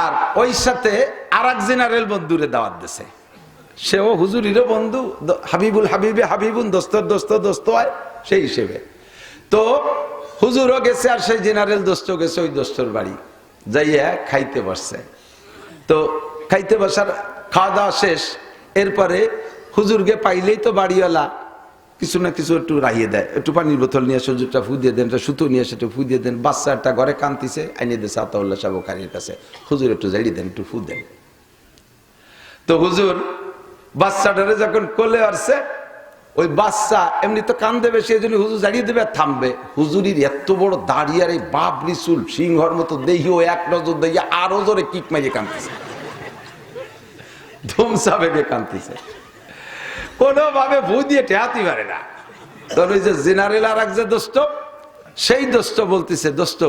আর ওই সাথে আর এক জেনারেল বন্ধুরে দাওয়াত দিছে, সেও হুজুরিরও বন্ধু, হাবিবুল হাবিবে হাবিবুন, দোস্তর দোস্ত দোস্ত হয় সেই হিসেবে। তো হুজুরও গেছে আর সেই জেনারেল দোস্ত গেছে ওই দোস্তর বাড়ি, যাইয়া খাইতে বসছে। তো খাইতে বসার খাওয়া দাওয়া শেষ, এরপরে হুজুরকে পাইলেই তো বাড়িওয়ালা কিছু না কিছু একটু রাইয়ে দেয়, একটু পানির বোতল নিয়ে এসে হুজুরটা ফু দিয়ে দেন, সুতো নিয়ে এসে একটু ফু দিয়ে দেন। বাচ্চা একটা ঘরে কান্দিছে, আইনে দিয়েছে আতাউল্লাহ শাহ বুখারীর কাছে, হুজুর একটু জাড়িয়ে দেন, একটু ফু দেন। তো হুজুর বাচ্চাটারে যখন কোলে আসছে, ওই বাচ্চা এমনি তো কান্দে বেশি, এই জন্য হুজুর জাড়িয়ে দেবে, থামবে। হুজুরির এত বড় দাঁড়িয়ে আর এই বাবরি চুল, সিংহর মতো দেহি, ও এক নজর দিয়ে আরো জোরে কিক মাইয়ে কান্দতেছে, ধুমসা বেগে কান্দতেছে, কোনোভাবে ভু দিয়ে ঠেয়াতে পারে না। তখন ওই যে জেনারেল আর এক যে দোস্ত, সেই দোস্ত বলতেছে, দোস্ত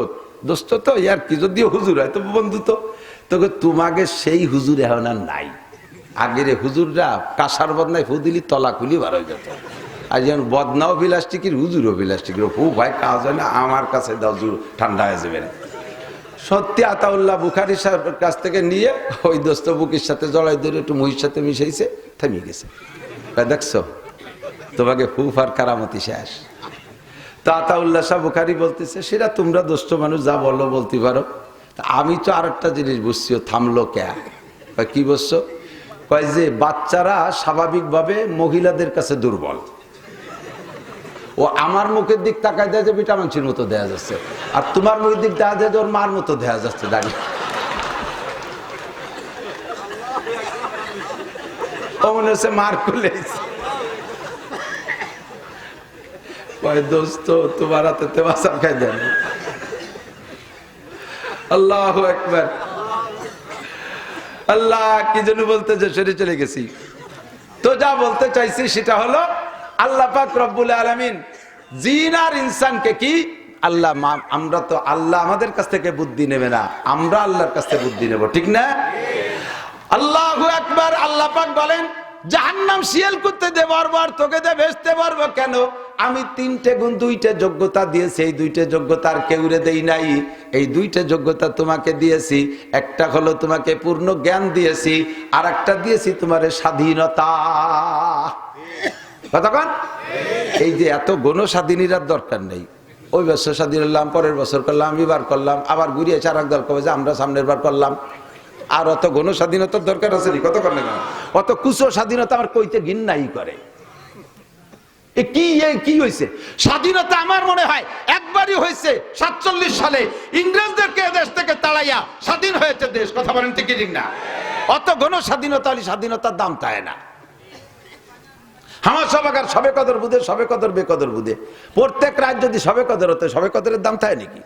দোস্ত তো ইয়ার কি, যদিও হুজুর হয় তো বন্ধু, তো তোকে তোমাকে সেই হুজুর এখন আর নাই। আগের হুজুররা কাঁসার বদনায় ফু দিলি তলা খুলি বার হয়ে যেত, আর যেমন বদনাও প্লাস্টিকের, হুজুরও প্লাস্টিকের, ফু ভাই কাজ হয় না, আমার কাছে দাও, ঠান্ডা হয়ে যাবে না। সত্যি আতাউল্লাহ বুখারী সাহেবের কাছ থেকে নিয়ে ওই দোস্ত বুকের সাথে জড়াই ধরে একটু মহির সাথে মিশাইছে, থামিয়ে গেছে। দেখছো তোমাকে ফুফ আর কারামতি শেষ। তো আতাউল্লাহ শাহ বুখারী বলতেছে, সেটা তোমরা দোস্ত মানুষ যা বলো বলতে পারো, আমি তো আর একটা জিনিস বুঝছি, থামলো কে? কি বুঝছো? কয় যে বাচ্চারা স্বাভাবিকভাবে মহিলাদের কাছে দুর্বল। ও আমার মুখের দিক তাকায় দেয় যে ভিটামিনসির মতো দেয়া যাচ্ছে, আর তোমার মুখের দিক দেখা যায় যে ওর মার মতো দেয়া যাচ্ছে দাঁড়িয়ে। ও মনে হচ্ছে মার খুলে দোস্ত তোমার হাতে তেবাসা খাই দেন। আল্লাহু আকবার। আল্লাহ কি যেন বলতে যে সেরে চলে গেছি। তো যা বলতে চাইছি সেটা হলো আল্লাহ পাক রব্বুল আলামিন জিন আর ইনসানকে কি আল্লাহ, আমরা তো আল্লাহ আমাদের কাছ থেকে বুদ্ধি নেবে না, আমরা আল্লাহর কাছ থেকে বুদ্ধি নেব, ঠিক না? আল্লাহু আকবার। আল্লাহ পাক বলেন জাহান্নাম শিয়াল করতে দে বারবার, তোকে দে ভেস্তে পারবো কেন? আমি 3টে গুণ 2টে যোগ্যতা দিয়েছি, এই 2টে যোগ্যতা আর কেউরে দেই নাই। এই 2টে যোগ্যতা তোমাকে দিয়েছি, একটা হলো তোমাকে পূর্ণ জ্ঞান দিয়েছি, আর একটা দিয়েছি তোমার স্বাধীনতা। কতক্ষণ? এই যে এত গণ স্বাধীনতার দরকার নেই। ওই বছর স্বাধীন হলাম, পরের বছর করলাম, এবার করলাম, আবার ঘুরিয়ে আর এক দল কবে যে আমরা সামনের বার করলাম। আর অত গণ স্বাধীনতার দরকার আছে নি? কত করলে অত কুশো স্বাধীনতা আমার কইতে ঘিন্নাই করে। কি হয়েছে স্বাধীনতা? আমার মনে হয় একবারই হয়েছে 47 সালে ইংরেজদেরকে দেশ থেকে তাড়াইয়া স্বাধীন হয়েছে দেশ। কথা বলেন ঠিক ঠিক না? অত গণ স্বাধীনতা হলে স্বাধীনতার দাম তাই না। আমার সবাকার সবে কদর বুধে, সবে কদর বেকদর বুধে, প্রত্যেক রাত যদি সবে কদর হতো, সবে কদরের দাম তাই নাকি?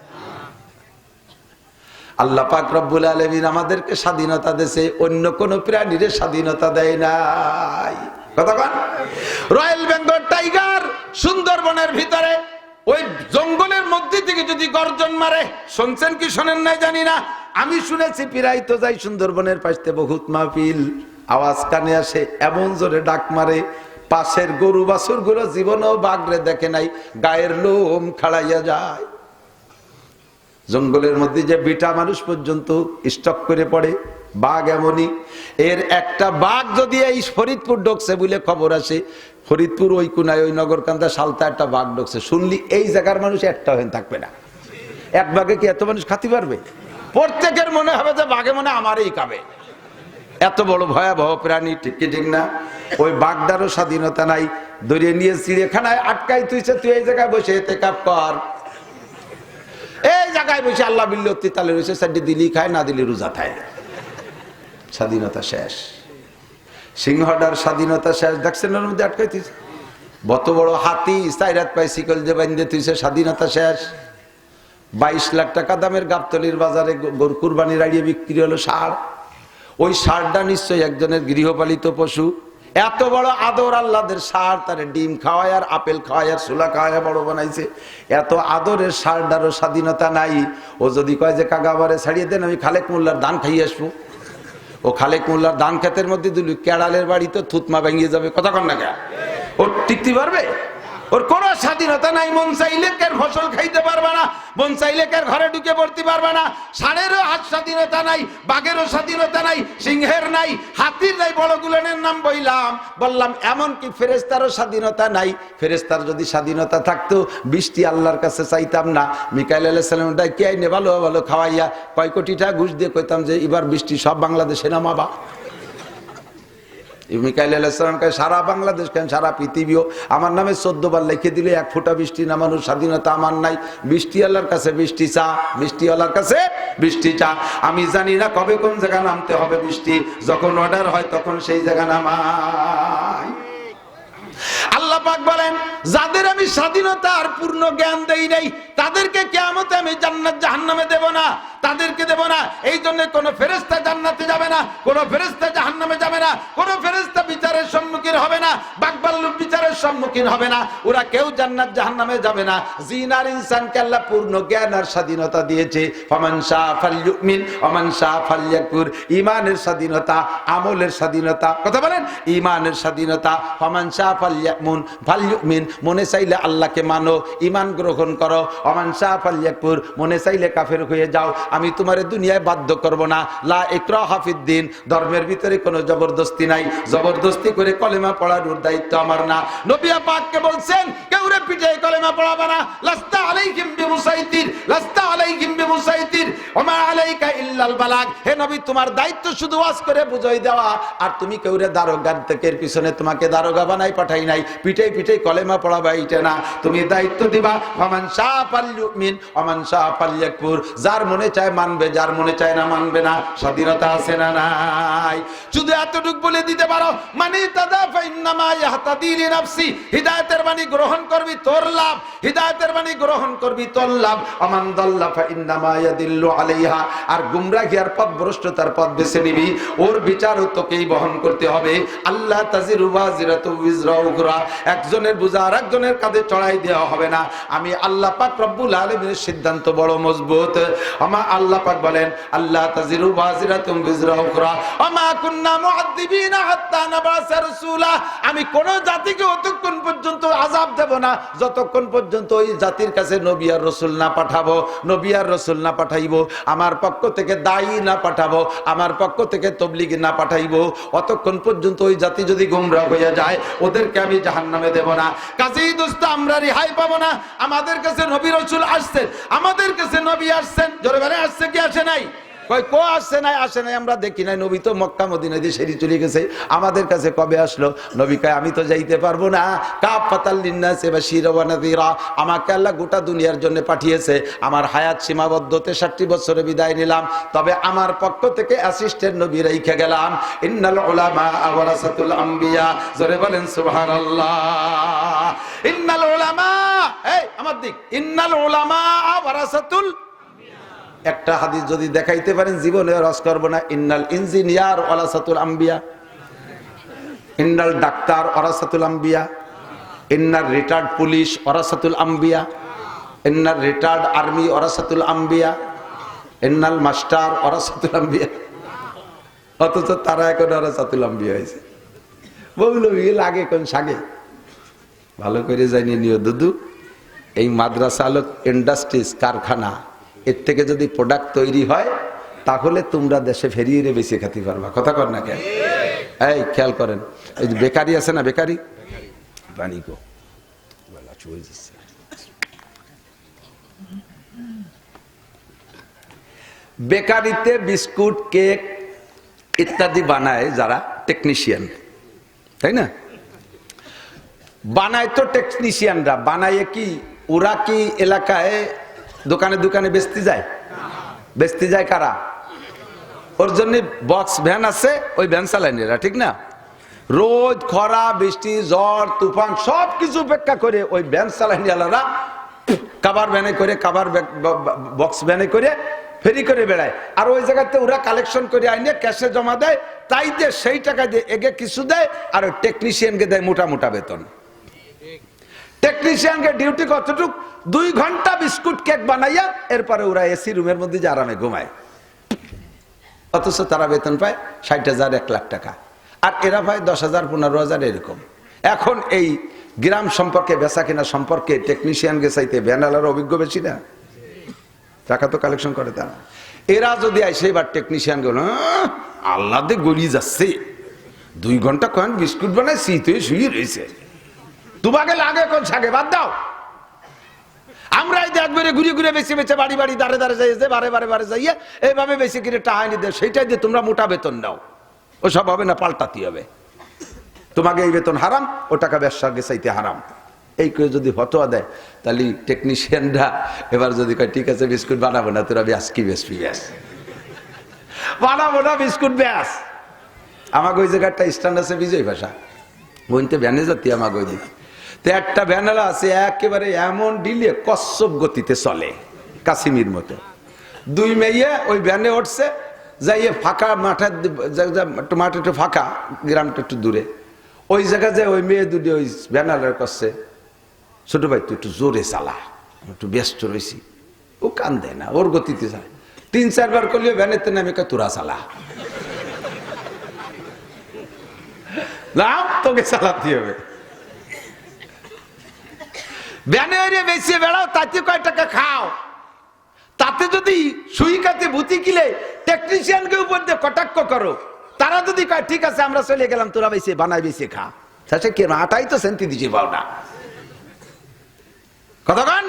আল্লাহ পাক রব্বুল আলামিন আমাদেরকে স্বাধীনতা দিয়েছে, অন্য কোন প্রাণীর স্বাধীনতা দেয় নাই। কতক্ষণ? রয়্যাল বেঙ্গল টাইগার সুন্দরবনের ভিতরে ওই জঙ্গলের মধ্যে থেকে যদি গর্জন মারে, শুনছেন কি শোনেন নাই জানি না, আমি শুনেছি প্রায় তো যাই সুন্দরবনের পাশে বহুত মাহফিল, আওয়াজ কানে আসে, এমন জোরে ডাক মারে, পাশের গরু বাছুর গুলো জীবনেও বাঘরে দেখে নাই, গায়ের লোম খাড়াইয়া যায়। জঙ্গলের মধ্যে যে বিটা মানুষ পর্যন্ত স্টক করে পড়ে, বাঘ এমনই। এর একটা বাঘ যদি এই ফরিদপুর ঢুকছে বলে খবর আসে, ফরিদপুর ওই কোনায় ওই নগরকান্দা সালতা একটা বাঘ ঢুকছে, শুনলি এই জায়গার মানুষ একটা হয়ে থাকবে না। এক বাঘে কি এত মানুষ খাতি পারবে? প্রত্যেকের মনে হবে যে বাঘে মনে আমারই খাবে। এত বড় ভয়াবহ প্রাণী, ঠিক কি ঠিক না? ওই বাঘটারও স্বাধীনতা নাই, ধরিয়ে নিয়ে চিড়িয়াখানায় আটকাই তুইছে, তুই এই জায়গায় বসে এতেকাফ কর, এই জায়গায় বসে আল্লাহ বিল্লতি তালে রয়েছে, সাইডে দিলি খায়, না দিলি রোজা খায়। স্বাধীনতা শেষ। সিংহটার স্বাধীনতা শেষ, দেখছেন ওর মধ্যে আটকাই তুইছে। বত বড় হাতি সাইরাত পাই শিকল যে বান্ধে তুইছে, স্বাধীনতা শেষ। 22 লাখ টাকা দামের গাবতলির বাজারে গরু কুরবানির আড়িয়ে বিক্রি হলো ষাঁড়। ওই ষাঁড়টা নিশ্চয়ই একজনের গৃহপালিত পশু। এত বড় আদর আল্লাহদের ষাঁড়, তার ডিম খাওয়ায় আর আপেল খাওয়ায় আর সুলা খাওয়ায় বড় বানাইছে। এত আদরের ষাঁড়টারও স্বাধীনতা নাই। ও যদি কয় যে কাকা আবারে ছাড়িয়ে দেন, আমি খালেক মোল্লার ধান খাইয়ে আসবো, ও খালেক মোল্লার ধান ক্ষেতের মধ্যে দিল, কেড়ালের বাড়ি তো থুতমা ভেঙে যাবে। কথা কন না কে? ওর টিকতে পারবে? ওর কোন স্বাধীনতা নাই। মন চাইলে কের ফসল খাইতে পারবে না, মন চাইলে কের ঘরে ঢুকে পড়তে পারবে না। ষাঁড়েরও হাত স্বাধীনতা নাই, বাঘেরও স্বাধীনতা নাই, সিংহের নাই, হাতির নাই। বড় গুলেনের নাম বললাম এমনকি ফেরেশতারও স্বাধীনতা নাই। ফেরেশতার যদি স্বাধীনতা থাকতো, বৃষ্টি আল্লাহর কাছে চাইতাম না। মিকাইল আলাইহিস সালাম ডাকি আইনে ভালো ভালো খাওয়াইয়া কয় কোটি টাকা ঘুষ দিয়ে কইতাম যে এবার বৃষ্টি সব বাংলাদেশে নামাবা। মিকাইল আলাইহিস সালাম কয় সারা বাংলাদেশ কেন, সারা পৃথিবীও আমার নামে 14 বার লিখে দিলে 1 ফোঁটা বৃষ্টি নামানোর স্বাধীনতা আমার নাই। বৃষ্টি আল্লাহর কাছে বৃষ্টি চা, বৃষ্টি আল্লাহর কাছে বৃষ্টি চা। আমি জানি না কবে কোন জায়গা নামতে হবে বৃষ্টি, যখন অর্ডার হয় তখন সেই জায়গা নামাই। আল্লাহ পাক বলেন যাদের আমি স্বাধীনতার পূর্ণ জ্ঞান দেই নাই, তাদেরকে কিয়ামতে আমি জান্নাত জাহান্নামে দেব না, তাদেরকে দেব না। এই জন্য কোন ফেরেশতা জান্নাতে যাবে না, কোন ফেরেশতা জাহান্নামে যাবে না, কোন ফেরেশতা বিচারের সম্মুখীন হবে না, বাকবাল্লুক বিচারের সম্মুখীন হবে না। ওরা কেউ জান্নাত জাহান্নামে যাবে না। জিন আর ইনসানকে আল্লাহ পূর্ণ জ্ঞান আর স্বাধীনতা দিয়েছে। ফামান শাআ ফালইউমিন ওয়া মান শাআ ফালইয়াকফুর। ঈমানের স্বাধীনতা, আমলের স্বাধীনতা। কথা বলেন, ঈমানের স্বাধীনতা। ফামান শাআ ফালইউমিন, মনে চাইলে আল্লাহকে মানো, ঈমান গ্রহণ করো। ওয়া মান শাআ ফালইয়াকফুর, মনে চাইলে কাফের হয়ে যাও। আমি তোমারে দুনিয়ায় বাধ্য করব না। লা ইকরাহা ফিদ্দিন, ধর্মের ভিতরে কোনো জবরদস্তি নাই। জবরদস্তি করে কলেমা পড়ানোর দায়িত্ব আমার না। নবী পাককে বলছেন কেউ রে পিঠে কলেমা কলেমা পড়াবে না, লাস্তা আলাইহিম বিমুসাইতির, লাস্তা আলাইহিম বিমুসাইতির, ওমা আলাইকা ইল্লাল বালাগ। হে নবী, তোমার দায়িত্ব শুধু ওয়াজ করে বুঝাই দেওয়া, আর তুমি কেউরে দারোগার থেকে পিছনে তোমাকে দারোগা বানাই পাঠাই নাই, পিটাই পিটাই কলেমা পড়াবা এইটা না। তুমি দায়িত্ব দিবা ওমান শাআ ফালইউমিন ওমান শাআ ফালইয়াকফুর, যার মনে চায় মানবে, যার মনে চায় না মানবে না। স্বাধীনতা আছে না নাই? শুধু এতটুকু বলে দিতে পারো, মানি তাদা ফাইন্নামা ইয়াহতাদি লিনাফসি, হিদায়াতের বাণী গ্রহণ করবি তোর লাভ, হিদায়াতের বাণী গ্রহণ করবি তোর লাভ। আমান দাল্লা ফাইন্নামা ইয়াদিল্লু আলাইহা, আর গুমরাহি আর পথভ্রষ্টতার পথ বেছে নিবি, ওর বিচারও তোকেই বহন করতে হবে। আল্লাহ তাজিরু ওয়াজিরাতু উযরা উখরা, একজনের বোঝা আর একজনের কাঁধে চড়াই দেওয়া হবে না। আমি আল্লাহ পাক রব্বুল আলামিনের সিদ্ধান্ত বড় মজবুত। আমা আল্লাহ পাক বলেন, আল্লাহ তাজিরু ওয়াজিরাতু উযরা উখরা আমা কুন্না মুআদ্দিবিনা হাত্তা নাবাসা রাসূলা, আমি কোন জাতিকে অতক্ষণ পর্যন্ত আযাব দেব না যতক্ষণ পর্যন্ত ওই জাতির কাছে নবী আর রাসূল না পাঠাবো, নবী আর রাসূল না পাঠাইবো, আমার পক্ষ থেকে দায়ী না পাঠাবো, আমার পক্ষ থেকে তাবলীগ না পাঠাইবো, অতক্ষণ পর্যন্ত ওই জাতি যদি গোমরাহ হয়ে যায়, ওদেরকে আমি জাহান্নামে দেব না। কাজেই দোস্ত, আমরা রেহাই পাবো না। আমাদের কাছে নবী রাসূল আসছেন, আমাদের কাছে নবী আসছেন, জোরে বলে আসছে কি আসে নাই? কই কো আসছে নাই? আসে নাই, আমরা দেখি নাই। নবী তো মক্কা মদিনা দিয়ে সেরি চলে গেছে, আমাদের কাছে কবে আসলো? নবী কয়, আমি তো যাইতে পারবো না। কাফাতাল লিন্নাসি বাশীরা ওয়া নাযীরা, আমাকে আল্লাহ গোটা দুনিয়ার জন্য পাঠিয়েছে। আমার হায়াত সীমাবদ্ধ, 63 বছরে বিদায় নিলাম, তবে আমার পক্ষ থেকে অ্যাসিস্ট্যান্ট নবী রাইখা গেলাম। ইন্নাল উলামা ওয়ারাসাতুল আম্বিয়া, জোরে বলেন সুবহানাল্লাহ। ইন্নাল উলামা, এই আমার দিক, ইন্নাল উলামা ওয়ারাসাতুল, একটা হাদিস যদি দেখাইতে পারেন জীবনে রস করবো না। ইন্নাল ইঞ্জিনিয়ার ওয়ারাসাতুল আম্বিয়া, ইন্নাল ডাক্তার ওয়ারাসাতুল আম্বিয়া, ইন্নাল রিটায়ার্ড পুলিশ ওয়ারাসাতুল আম্বিয়া, ইন্নাল রিটায়ার্ড আর্মি ওয়ারাসাতুল আম্বিয়া, ইন্নাল মাস্টার ওয়ারাসাতুল আম্বিয়া। অথচ তারা এখন ওয়ারাসাতুল আম্বিয়া হয়েছে। বললো লাগে কোন সাগে, ভালো করে জানিয়ে নিও দুদু, এই মাদ্রাসা হলো ইন্ডাস্ট্রিজ, কারখানা। এর থেকে যদি প্রোডাক্ট তৈরি হয়, তাহলে তোমরা দেশে ফেরিয়ে বেশি খেতে পারবা। কথা কর না কেন? এই খেয়াল করেন, এই যে বেকারি আছে না, বেকারি বাণিজ্য, বেকারিতে বিস্কুট, কেক ইত্যাদি বানায় যারা টেকনিশিয়ান, তাই না? বানায় তো টেকনিশিয়ানরা, বানায় কি ওরা কি এলাকায় দোকানে দোকানে বেচতে যায়? বেচতে যায় কারা? ওর জন্য বক্স ভ্যান আছে, ওই ভ্যান চালায় এরা, ঠিক না? রোদ, খরা, বৃষ্টি, ঝড়, তুফান সব কিছু উপেক্ষা করে ওই ভ্যান চালায় নিয়ালারা কাবার ভ্যানে করে, কাবার বক্স ভ্যানে করে ফেরি করে বেড়ায়। আর ওই জায়গাতে ওরা কালেকশন করে আইনে ক্যাশে জমা দেয়, তাই দিয়ে সেই টাকা দিয়ে এগে কিছু দেয়, আর ওই টেকনিশিয়ানকে দেয় মোটা মোটা বেতন। টেকনিশিয়ানকে ডিউটি কতটুক? 2 ঘন্টা বিস্কুট কেক বানাইয়া এরপরে ওরা এসি রুমের মধ্যে যে আরামে ঘুমায়, অথচ তারা বেতন পায় 60,000 1 লাখ টাকা, আর এরা পায় 10,000 15,000 এরকম। এখন এই গ্রাম সম্পর্কে, বেচা কিনা সম্পর্কে টেকনিশিয়ানকে চাইতে ভ্যানালার অভিজ্ঞ বেশি না? টাকা তো কালেকশন করে তারা। এরা যদি আসে এবার টেকনিশিয়ান গুলো আল্লাহ দিয়ে গড়িয়ে যাচ্ছে, 2 ঘন্টা কয়েন বিস্কুট বানায় শীতে শুয়ে রয়েছে, তোমাকে লাগে কোন সাগে, বাদ দাও। আমরা এই একবারে ঘুরে ঘুরে বেশি বেছে বাড়ি বাড়ি দাঁড়ে দাঁড়ে যাইছে, বারে বারে বারে যাইয়ে এইভাবে বেশি কিনে টাহানি দেয়, সেইটাই দিয়ে তোমরা মোটা বেতন নাও। ওসব হবে না, পাল্টাতে হবে। তোমাকে এই বেতন হারাম, ও টাকা ব্যবসাকে চাইতে হারাম। এই করে যদি ফতোয়া দেয়, তাহলে টেকনিশিয়ানরা এবার যদি কয় ঠিক আছে বিস্কুট বানাবো না, তোরা ব্যাস কি বেসবি, ব্যাস বানাবো না বিস্কুট ব্যাস। আমাকে ওই জায়গাটা স্ট্যান্ড আছে বিজয় ভাষা, বইতে ভ্যানে যাতি আমাকে ওই দিকে তো একটা ভ্যানেলা আছে, একেবারে এমন ডিলে কচ্ছপ গতিতে চলে, কাশ্মীর মতো। 2 মেয়ে ওই ভ্যানে উঠছে, যাইয়ে ফাঁকা মাঠের মাঠ একটু ফাঁকা, গ্রামটা একটু দূরে, ওই জায়গা যায় ওই মেয়ে দুটি ওই ভ্যানালার করছে, ছোট ভাই তুই একটু জোরে চালা, একটু ব্যস্ত রয়েছি। ও কান দেয় না, ওর গতিতে যায়। 3-4 বার করলে ভ্যানেতে নামে তোরা চালা, তোকে চালাতে হবে। ভ্যানে বেশি বেড়াও, তাতে কয় টাকা খাও, তাতে যদি সুইকাতে ভূতি কিলে টেকনিশিয়ানকে উপর দিয়ে কটাক্ষ করো, তারা যদি কয় ঠিক আছে আমরা চলে গেলাম, তোরা বেশি বানাই বেশি খা, সে কে আটাই তো সেন্তি দিছি পাও না। কতক্ষণ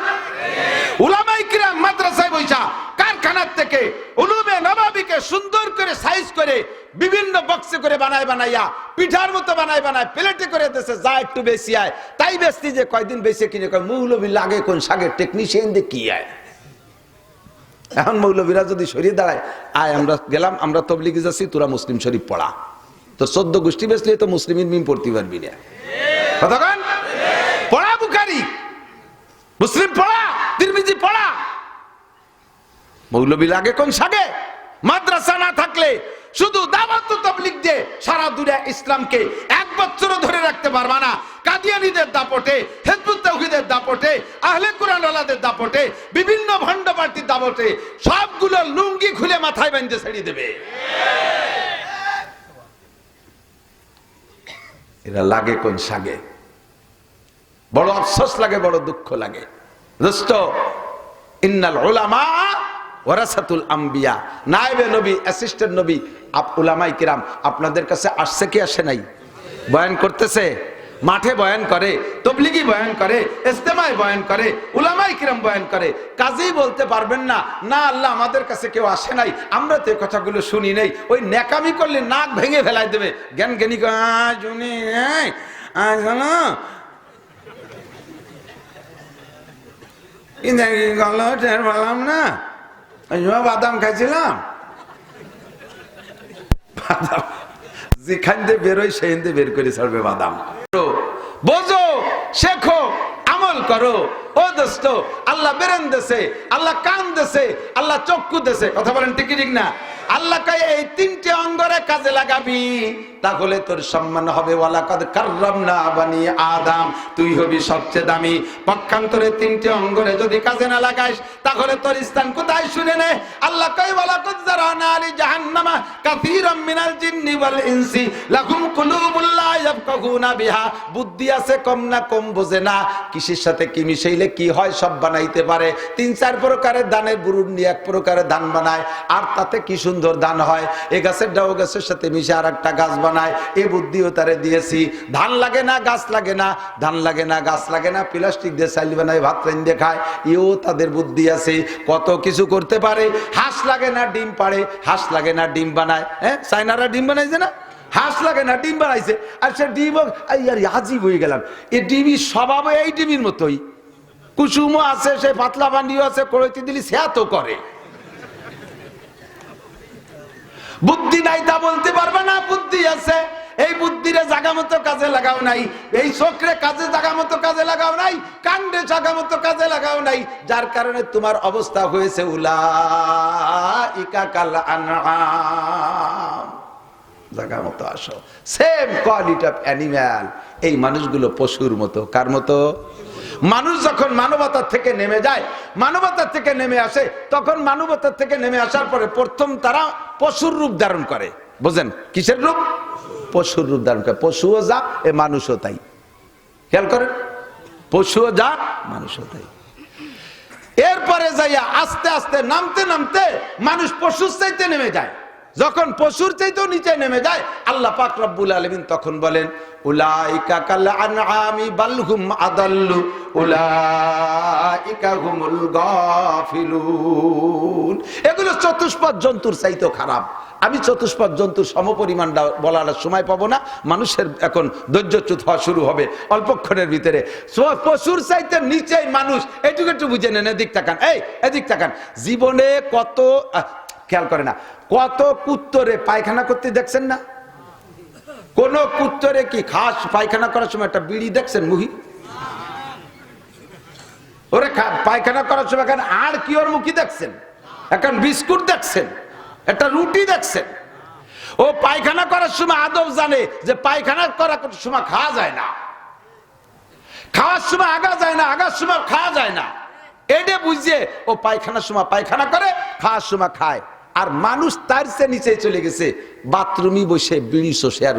উলামায়ে কিরাম মাদ্রাসায় বইসা কারখানার থেকে উলুমে নবাবিকে সুন্দর করে সাইজ করে বিভিন্ন বক্সে করে বানাইয়া পিঠার মতো বানায় প্লেটে করে দেশে যা একটু বেশি আয় তাই বেশি যে কয়দিন বেশি কিনে কয় মৌলবী লাগে কোন সাগের টেকনিশিয়ান দিয়ে কি আয়। এখন মৌলবীরা যদি শরীর দাঁড়ায় আয় আমরা গেলাম, আমরা তবলিগে যাচ্ছি, তোরা মুসলিম শরীফ পড়া, তো 14 গোষ্ঠী বেসলে তো মুসলিমিন মিম পড়তে পারবি না। কতক্ষণ পড়া বুখারী মুসলিম পড়া, তিরমিজি পড়া, মৌলবী লাগে কোন সাগে। মাদ্রাসা না থাকলে শুধু দাওয়াত ও তাবলীগ দিয়ে সারা দুনিয়া ইসলামকে 1 বছর ধরে রাখতে পারবা না। কাদিয়ানীদের দাপটে, হিজবুত তাওহীদের দাপটে, আহলে কোরআন ওয়ালাদের দাপটে, বিভিন্ন ভণ্ড পার্টির দাপটে সবগুলো লুঙ্গি খুলে মাথায় বেঁধে ছেড়ে দেবে। এরা লাগে কোন সাগে, বড় আফসোস লাগে, বড় দুঃখ লাগে। দোস্ত, ইন্নাল উলামা ওয়ারাসাতুল আম্বিয়া, নায়েবে নবী, অ্যাসিস্ট্যান্ট নবী, উলামায়ে কিরাম আপনাদের কাছে আসছে কি আসে নাই? বয়ান করতেছে, মাঠে বয়ান করে, তাবলীগী বয়ান করে, ইজতেমায় বয়ান করে, উলামায়ে কিরাম বয়ান করে। কাজেই বলতে পারবেন না না আল্লাহ আমাদের কাছে কেউ আসে নাই, আমরা তো এই কথাগুলো শুনি নাই। ওই নেকামি করলে নাক ভেঙে ফেলাই দেবে। জ্ঞান জ্ঞানী শুনি না, বাদাম খাইছিলাম, বাদাম যেখান দিয়ে বেরোয় সেখান দিয়ে বের করে ছাড়বে বাদাম। বোঝো, শেখো, আমল করো। ও দোস্ত, আল্লাহ বেরেন দেশে, আল্লাহ কান দেশে, আল্লাহ চক্ষু দেশে। কথা বলেন ঠিক ঠিক না? আল্লাহ কয় এই 3টে অঙ্গরে কাজে লাগাবি, তাহলে তোর সম্মান হবে। ওয়ালাকাদ কাররামনা বানি আদম, তুই হবি সবচেয়ে দামি। পক্ষান্তরে 3টে অঙ্গরে যদি কাজে না লাগাইস তাহলে তোর স্থান কোথায় শুনে নে। আল্লাহ কয় ওয়ালাকাদ জারানা আলি জাহান্নামা কাসীরাম মিনাল জিন্নি ওয়াল ইনসি লাহুম কুলুবুল লা ইয়াফকাহুনা বিহা, বুদ্ধি আছে কম না কম বোঝে না, কিসের সাথে কি মিশাইলে কি হয় সব বানাইতে পারে। 3-4 প্রকারের ধানের বুরুন নিয়ে 1 প্রকারের ধান বানায়, আর তাতে কি সুন্দর ধান হয়। এই গাছের ডাও গাছের সাথে মিশে আর একটা গাছ বানায়। এই বুদ্ধিও তারে দিয়েছি। ধান লাগে না, গাছ লাগে না, ধান লাগে না, গাছ লাগে না, প্লাস্টিক দিয়ে চাল বানায়, ভাত রাইন্দে খায়, এও তাদের বুদ্ধি আছে। কত কিছু করতে পারে। হাঁস লাগে না, ডিম পাড়ে, হাঁস লাগে না, ডিম বানায়। হ্যাঁ, চাইনারা ডিম বানাইছে না, হাঁস লাগে না, ডিম বানাইছে। আর সে ডিম হাজিব হয়ে গেলাম, এই ডিমি স্বভাব এই ডিমির মতোই, কুসুমও আছে, সে পাতলা বান্ডিও আছে, কড়াইতে দিলি সে তো করে। বুদ্ধি নাই তা বলতে পারবে না, বুদ্ধি আছে। এই বুদ্ধিরে জায়গা মতো কাজে লাগাও নাই, এই চোখরে কাজে জায়গা মতো কাজে লাগাও নাই, কাণ্ডে জায়গা মতো কাজে লাগাও নাই, যার কারণে তোমার অবস্থা হয়েছে উলাইকা কাল আনআম। জায়গা মতো আসো। সেম কোয়ালিটি অফ অ্যানিম্যাল, এই মানুষগুলো পশুর মতো। কার মতো? মানুষ যখন মানবতার থেকে নেমে যায়, মানবতার থেকে নেমে আসে, তখন মানবতার থেকে নেমে আসার পরে প্রথম তারা পশুর রূপ ধারণ করে। বুঝেন কিসের রূপ? পশুর রূপ ধারণ করে। পশুও যা, এ মানুষও তাই। খেয়াল করেন, পশুও যা, মানুষও তাই। এরপরে যাইয়া আস্তে আস্তে নামতে নামতে মানুষ পশুর চাইতে নেমে যায়। যখন পশুর চাইতেও নিচে নেমে যায়, আল্লাহ পাক রব্বুল আলামিন তখন বলেন উলাইকা কাল আনআমি বাল হুম আদাল্লু উলাইকা হুমুল গাফিলুন। এগুলো চতুষ্পদ জন্তুর চাইতেও খারাপ। আমি চতুষ্পদ জন্তুর সমপরিমাণ বলার সময় পাবো না, মানুষের এখন ধৈর্যচ্যুত হওয়া শুরু হবে অল্পক্ষণের ভিতরে। পশুর চাইতে নিচে মানুষ, এইটুকু একটু বুঝে নেন। এদিক তাকান, এই এদিক তাকান। জীবনে কত খেয়াল করে না, কত কুত্তরে পায়খানা করতে দেখছেন না? কোন কুত্তরে কি খাস পায়খানা করার সময় একটা বিড়ি দেখছেন মুহি? ওরে পায়খানা করার সময় এখন আর কি ওর মুখী দেখছেন? এখন বিস্কুট দেখছেন, একটা রুটি দেখছেন। ও পায়খানা করার সময় আদব জানে যে পায়খানা করার সময় খাওয়া যায় না, খাওয়ার সময় আগা যায় না, আগার সময় খাওয়া যায় না। এটা বুঝে ও পায়খানার সময় পায়খানা করে, খাওয়ার সময় খায়। আর মানুষ তার চেয়ে নিচে চলে গেছে, বাথরুমে বসে বিড়ি শোষে আর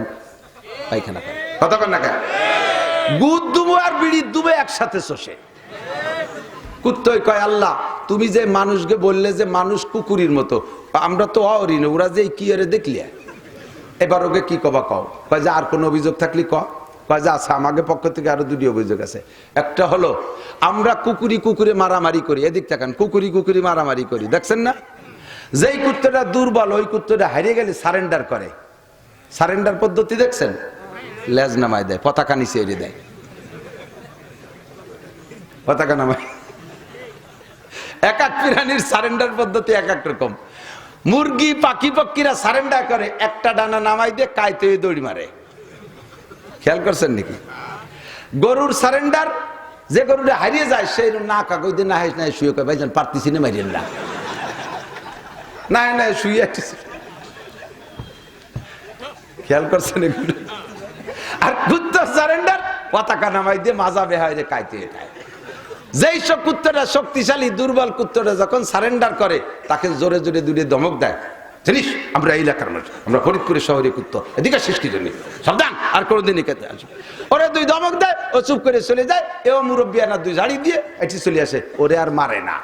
পায়খানা করে। কতক্ষণ না খায়? গুদ দুবো আর বিড়ির দুবে একসাথে শোষে। কুত্তই কয় আল্লাহ তুমি যে মানুষকে বললে যে মানুষ কুকুরের মতো, আমরা তো অরি না, ওরা যে কি আরে দেখলি, এবার ওকে কি কবা কও? কয় যে আর কোন অভিযোগ থাকলে কয় যে আচ্ছা আমাকে পক্ষ থেকে আরো 2টি অভিযোগ আছে। একটা হলো আমরা কুকুরি কুকুরে মারামারি করি, এদিক তাকান, কুকুরি কুকুরি মারামারি করি, দেখছেন না? যেই কুত্তাটা দুর্বল ওই কুত্তাটা হারিয়ে গেলে সারেন্ডার করে। সারেন্ডার পদ্ধতি দেখছেন? লেজ নামায় দেয়, পতাকা নিচে এড়িয়ে দেয়, পতাকা নামায়। এক এক প্রাণীর সারেন্ডার পদ্ধতি এক এক রকম। মুরগি পাখি পক্ষীরা সারেন্ডার করে, একটা ডানা নামাই দিয়ে কাইতে দৌড়ি মারে, খেয়াল করছেন নাকি? গরুর সারেন্ডার, যে গরুটা হারিয়ে যায় সেই না কাকই দিয়ে না হাইস না শুয়ে কয় ভাইজান পারতেছি না, মারিয়েন না, না না শুয়ে, খেয়াল করছেন এগুলো? আর কুত্তার সারেন্ডার পতাকা নামাই দিয়ে মাজা বেহাইরে কাইতে খায়। যেই সব কুত্তাটা শক্তিশালী, দুর্বল কুত্তাটা যখন সারেন্ডার করে তাকে জোরে জোরে দূরে ধমক দেয়, জানিস আমরা এই এলাকার মানুষ, আমরা ফরিদপুরের শহরে কুত্তা, এদিকে শেষ কি জন্য সাবধান, আর কোনোদিনই খেতে আসবে। ওরে দুই ধমক দেয়, ও চুপ করে চলে যায়, এও মুরব্বী আনা দুই ঝাড়ি দিয়ে এটি চলে আসে, ওরে আর মারে না।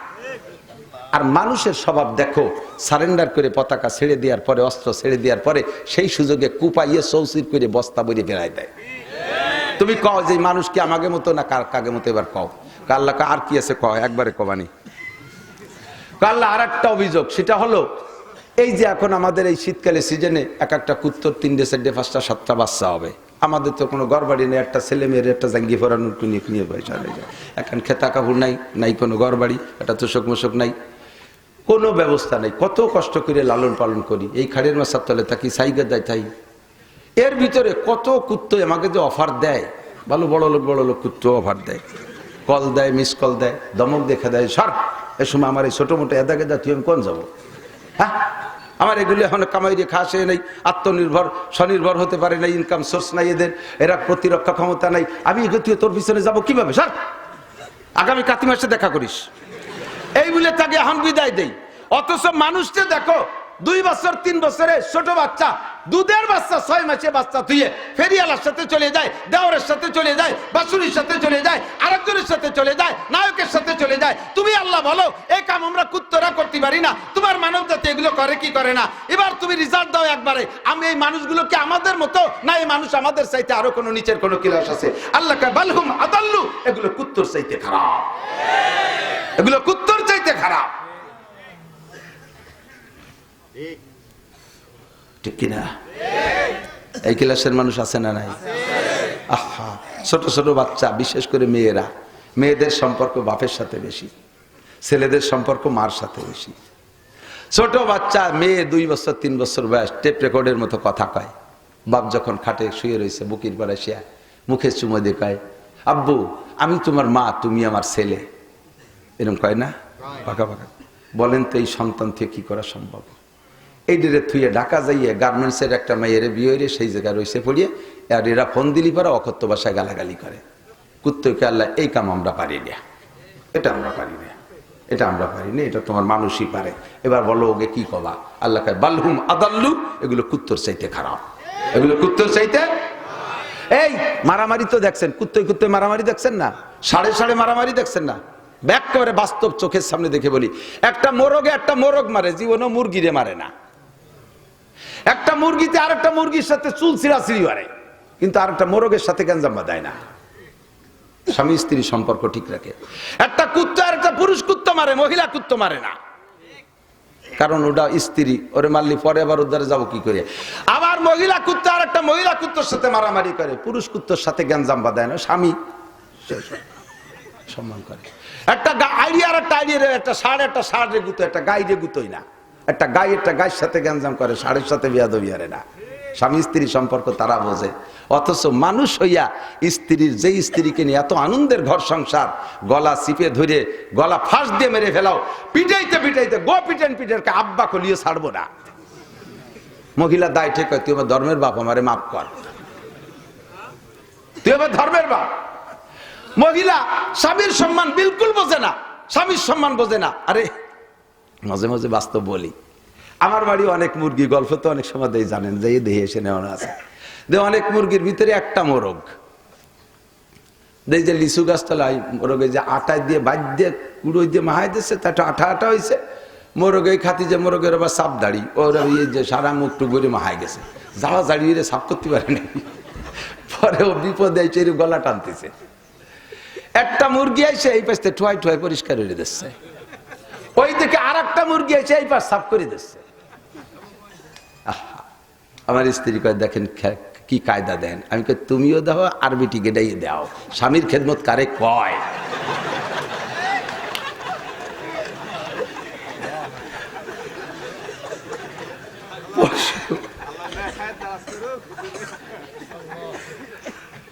আর মানুষের স্বভাব দেখো, সারেন্ডার করে পতাকা ছেড়ে দেওয়ার পরে, অস্ত্র ছেড়ে দেওয়ার পরে সেই সুযোগে কুপাইয়ে চৌচির করে বস্তা বইরে ফেরাই দেয়। তুমি কও যে মানুষ কি আমাকে মতো না কাকে মতো, এবার কও কাল্লাকা আর কি আছে, কও একবারে কবানি। কাল্লা আর একটা অভিযোগ, সেটা হলো এই যে এখন আমাদের এই শীতকালে সিজনে এক একটা কুত্তর 3টে 4টে 5টা 7টা বাচ্চা হবে। আমাদের তো কোনো ঘর বাড়ি নেই, একটা ছেলে মেয়ের একটা জাঙ্গি ফরানোর নিয়ে পয়সা নেই, এখন খেতা কাপড় নাই, নাই কোনো ঘর বাড়ি, একটা তোষক মোষক নাই, কোনো ব্যবস্থা নেই। কত কষ্ট করে লালন পালন করি, এই খাড়ের মাছার তলে থাকি, সাইকে দেয় তাই। এর ভিতরে কত কুত্তো আমাকে যে অফার দেয়, ভালো বড় লোক কুত্তো অফার দেয়, কল দেয়, মিস কল দেয়, দমক দেখে দেয়, সর এ সময় আমার এই ছোটো মোটো এদা গেদা তুই আমি কোন যাবো? হ্যাঁ, আমার এগুলি এখন কামাই দিয়ে খাসে নেই, আত্মনির্ভর স্বনির্ভর হতে পারে না, ইনকাম সোর্স নাই এদের, এরা প্রতিরক্ষা ক্ষমতা নাই, আমি তুই তোর পিছনে যাবো কিভাবে? সর, আগামী কাতি মাসে দেখা করিস, এই বলে তাকে এখন বিদায় দেই। অথচ মানুষকে দেখো 2 বছর 3 বছরে ছোট বাচ্চা, দুধের বাচ্চা 6 মাসে বাচ্চা ধুয়ে ফেরিয়ালার সাথে চলে যায়, দেওরের সাথে চলে যায়, বাসুরির সাথে চলে যায়, আরেকজনের সাথে চলে যায়, নায়কের সাথে চলে যায়। তুমি আল্লাহ বলো এই কাম আমরা কুত্তরা করতে পারি না? তোমার মানব জাতি এগুলো করে কি করে না? এবার তুমি রিজাল্ট দাও একবারে, আমি এই মানুষগুলোকে আমাদের মতো না, এই মানুষ আমাদের চাইতে আরো কোনো নিচের কোনো ক্লাস আছে? আল্লাহ কয় বালহুম আদাল্লু, এগুলো কুত্তর চাইতে খারাপ, এগুলো কুত্তর চাইতে খারাপ, ঠিক কিনা? এই ক্লাসের মানুষ আছে না নাই? আহা, ছোট ছোট বাচ্চা, বিশেষ করে মেয়েরা, মেয়েদের সম্পর্ক বাপের সাথে বেশি, ছেলেদের সম্পর্ক মার সাথে বেশি। ছোট বাচ্চা মেয়ে 2 বছর 3 বছর বয়স, টেপ রেকর্ডের মতো কথা কয়। বাপ যখন খাটে শুয়ে রয়েছে, বুকির পাড়ায় শিয়া মুখে চুমো দিয়ে কয়, আব্বু আমি তোমার মা, তুমি আমার ছেলে, এরকম কয় না? পাকা পাকা। বলেন তো এই সন্তান থেকে কি করা সম্ভব? এই ডেরে থুয়ে ঢাকা যাইয়ে গার্মেন্টসের একটা মেয়ের বিয়ে হইলে সেই জায়গায় রয়েছে পড়িয়ে, আর এরা ফোন দিলি পারা অকথ্য ভাষায় গালাগালি করে। কুত্তকে আল্লাহ এই কাম আমরা পারি না, এটা আমরা পারি না, এটা আমরা পারি না, এটা তোমার মানুষই পারে। এবার বলো ওকে কি কবা? আল্লাহ কয় বালহুম আদাল্লু, এগুলো কুত্তর চাইতে খারাপ, এগুলো কুত্তর চাইতে। এই মারামারি তো দেখছেন, কুত্তই মারামারি দেখছেন না? সাড়ে মারামারি দেখছেন না? ব্যাক করে বাস্তব চোখের সামনে দেখে বলি, একটা মোরগে একটা মোরগ মারে, জীবনও মুরগিরে মারে না। একটা মুরগিতে আরেকটা মুরগির সাথে চুল ছিঁড়াছিঁড়ি মারে, কিন্তু আরেকটা মোরগের সাথে গ্যাঞ্জাম বাঁধায় না। স্বামী স্ত্রী সম্পর্ক ঠিক রাখে। একটা কুত্তা আর একটা পুরুষ কুত্তা মারে, মহিলা কুত্তা মারে না, কারণ ওটা স্ত্রী, ওরে মারলি পরে আবার উদ্ধারে যাবো কি করে? আবার মহিলা কুত্তা আর একটা মহিলা কুত্তার সাথে মারামারি করে, পুরুষ কুত্তার সাথে গ্যাঞ্জাম বাঁধায় না, স্বামী সম্মান করে। একটা আইডিয়া আর একটা আইডিয়া, একটা ষাঁড় গুতো, একটা গাইরে গুতোই না, একটা গায়ের সাথে গ্যাঞ্জাম করে, ষাঁড়ের সাথে বিয়াদবি হারে না। স্বামী স্ত্রী সম্পর্ক তারা বোঝে। অথচ মানুষ হইয়া স্ত্রীর, যে স্ত্রীকে নিয়ে এত আনন্দের ঘর সংসার, গলা চিপে ধরে গলা ফাঁস দিয়ে মেরে ফেলাও, পিটাইতে গো পিটের আব্বা কলিয়ে ছাড়বো না। মহিলা দায় ঠিক হয়, তুই আমার ধর্মের বাপ, আমারে মাফ কর, তুই আমার ধর্মের বাপ। মহিলা স্বামীর সম্মান বিলকুল বোঝে না, স্বামীর সম্মান বোঝে না। আরে মাঝে মাঝে বাস্তব বলি, আমার বাড়ি অনেক মুরগি, গল্প তো অনেক সময় দেয়, জানেন যে দেহে এসে নেওয়া আছে, অনেক মুরগির ভিতরে একটা মোরগ, যে লিচু গাছতলায় মোরগে যে আটায় দিয়ে বাদ দিয়ে কুড়োই দিয়ে মাহাই দিচ্ছে, তা আঠা হয়েছে। মোরগে খাতি যে মোরগের আবার সাপ দাড়ি, ওরা যে সারা মুখ টুক ভরে মাহাই গেছে, যাওয়া দাঁড়িয়ে সাফ করতে পারে না। পরে ও বিপদে গলা টানতেছে। একটা মুরগি এসে এই পাশে ঠোয়াই ঠোয়াই পরিষ্কার করে দিচ্ছে, ওই দিকে আর একটা মুরগি এসে এই পাশ সাফ করে দিচ্ছে। আমার স্ত্রী কয় দেখেন কি কায়দা দেন। আমি কই তুমিও দাও আর বেটি গেটাই দাও, স্বামীর খেদমত কারে কয়।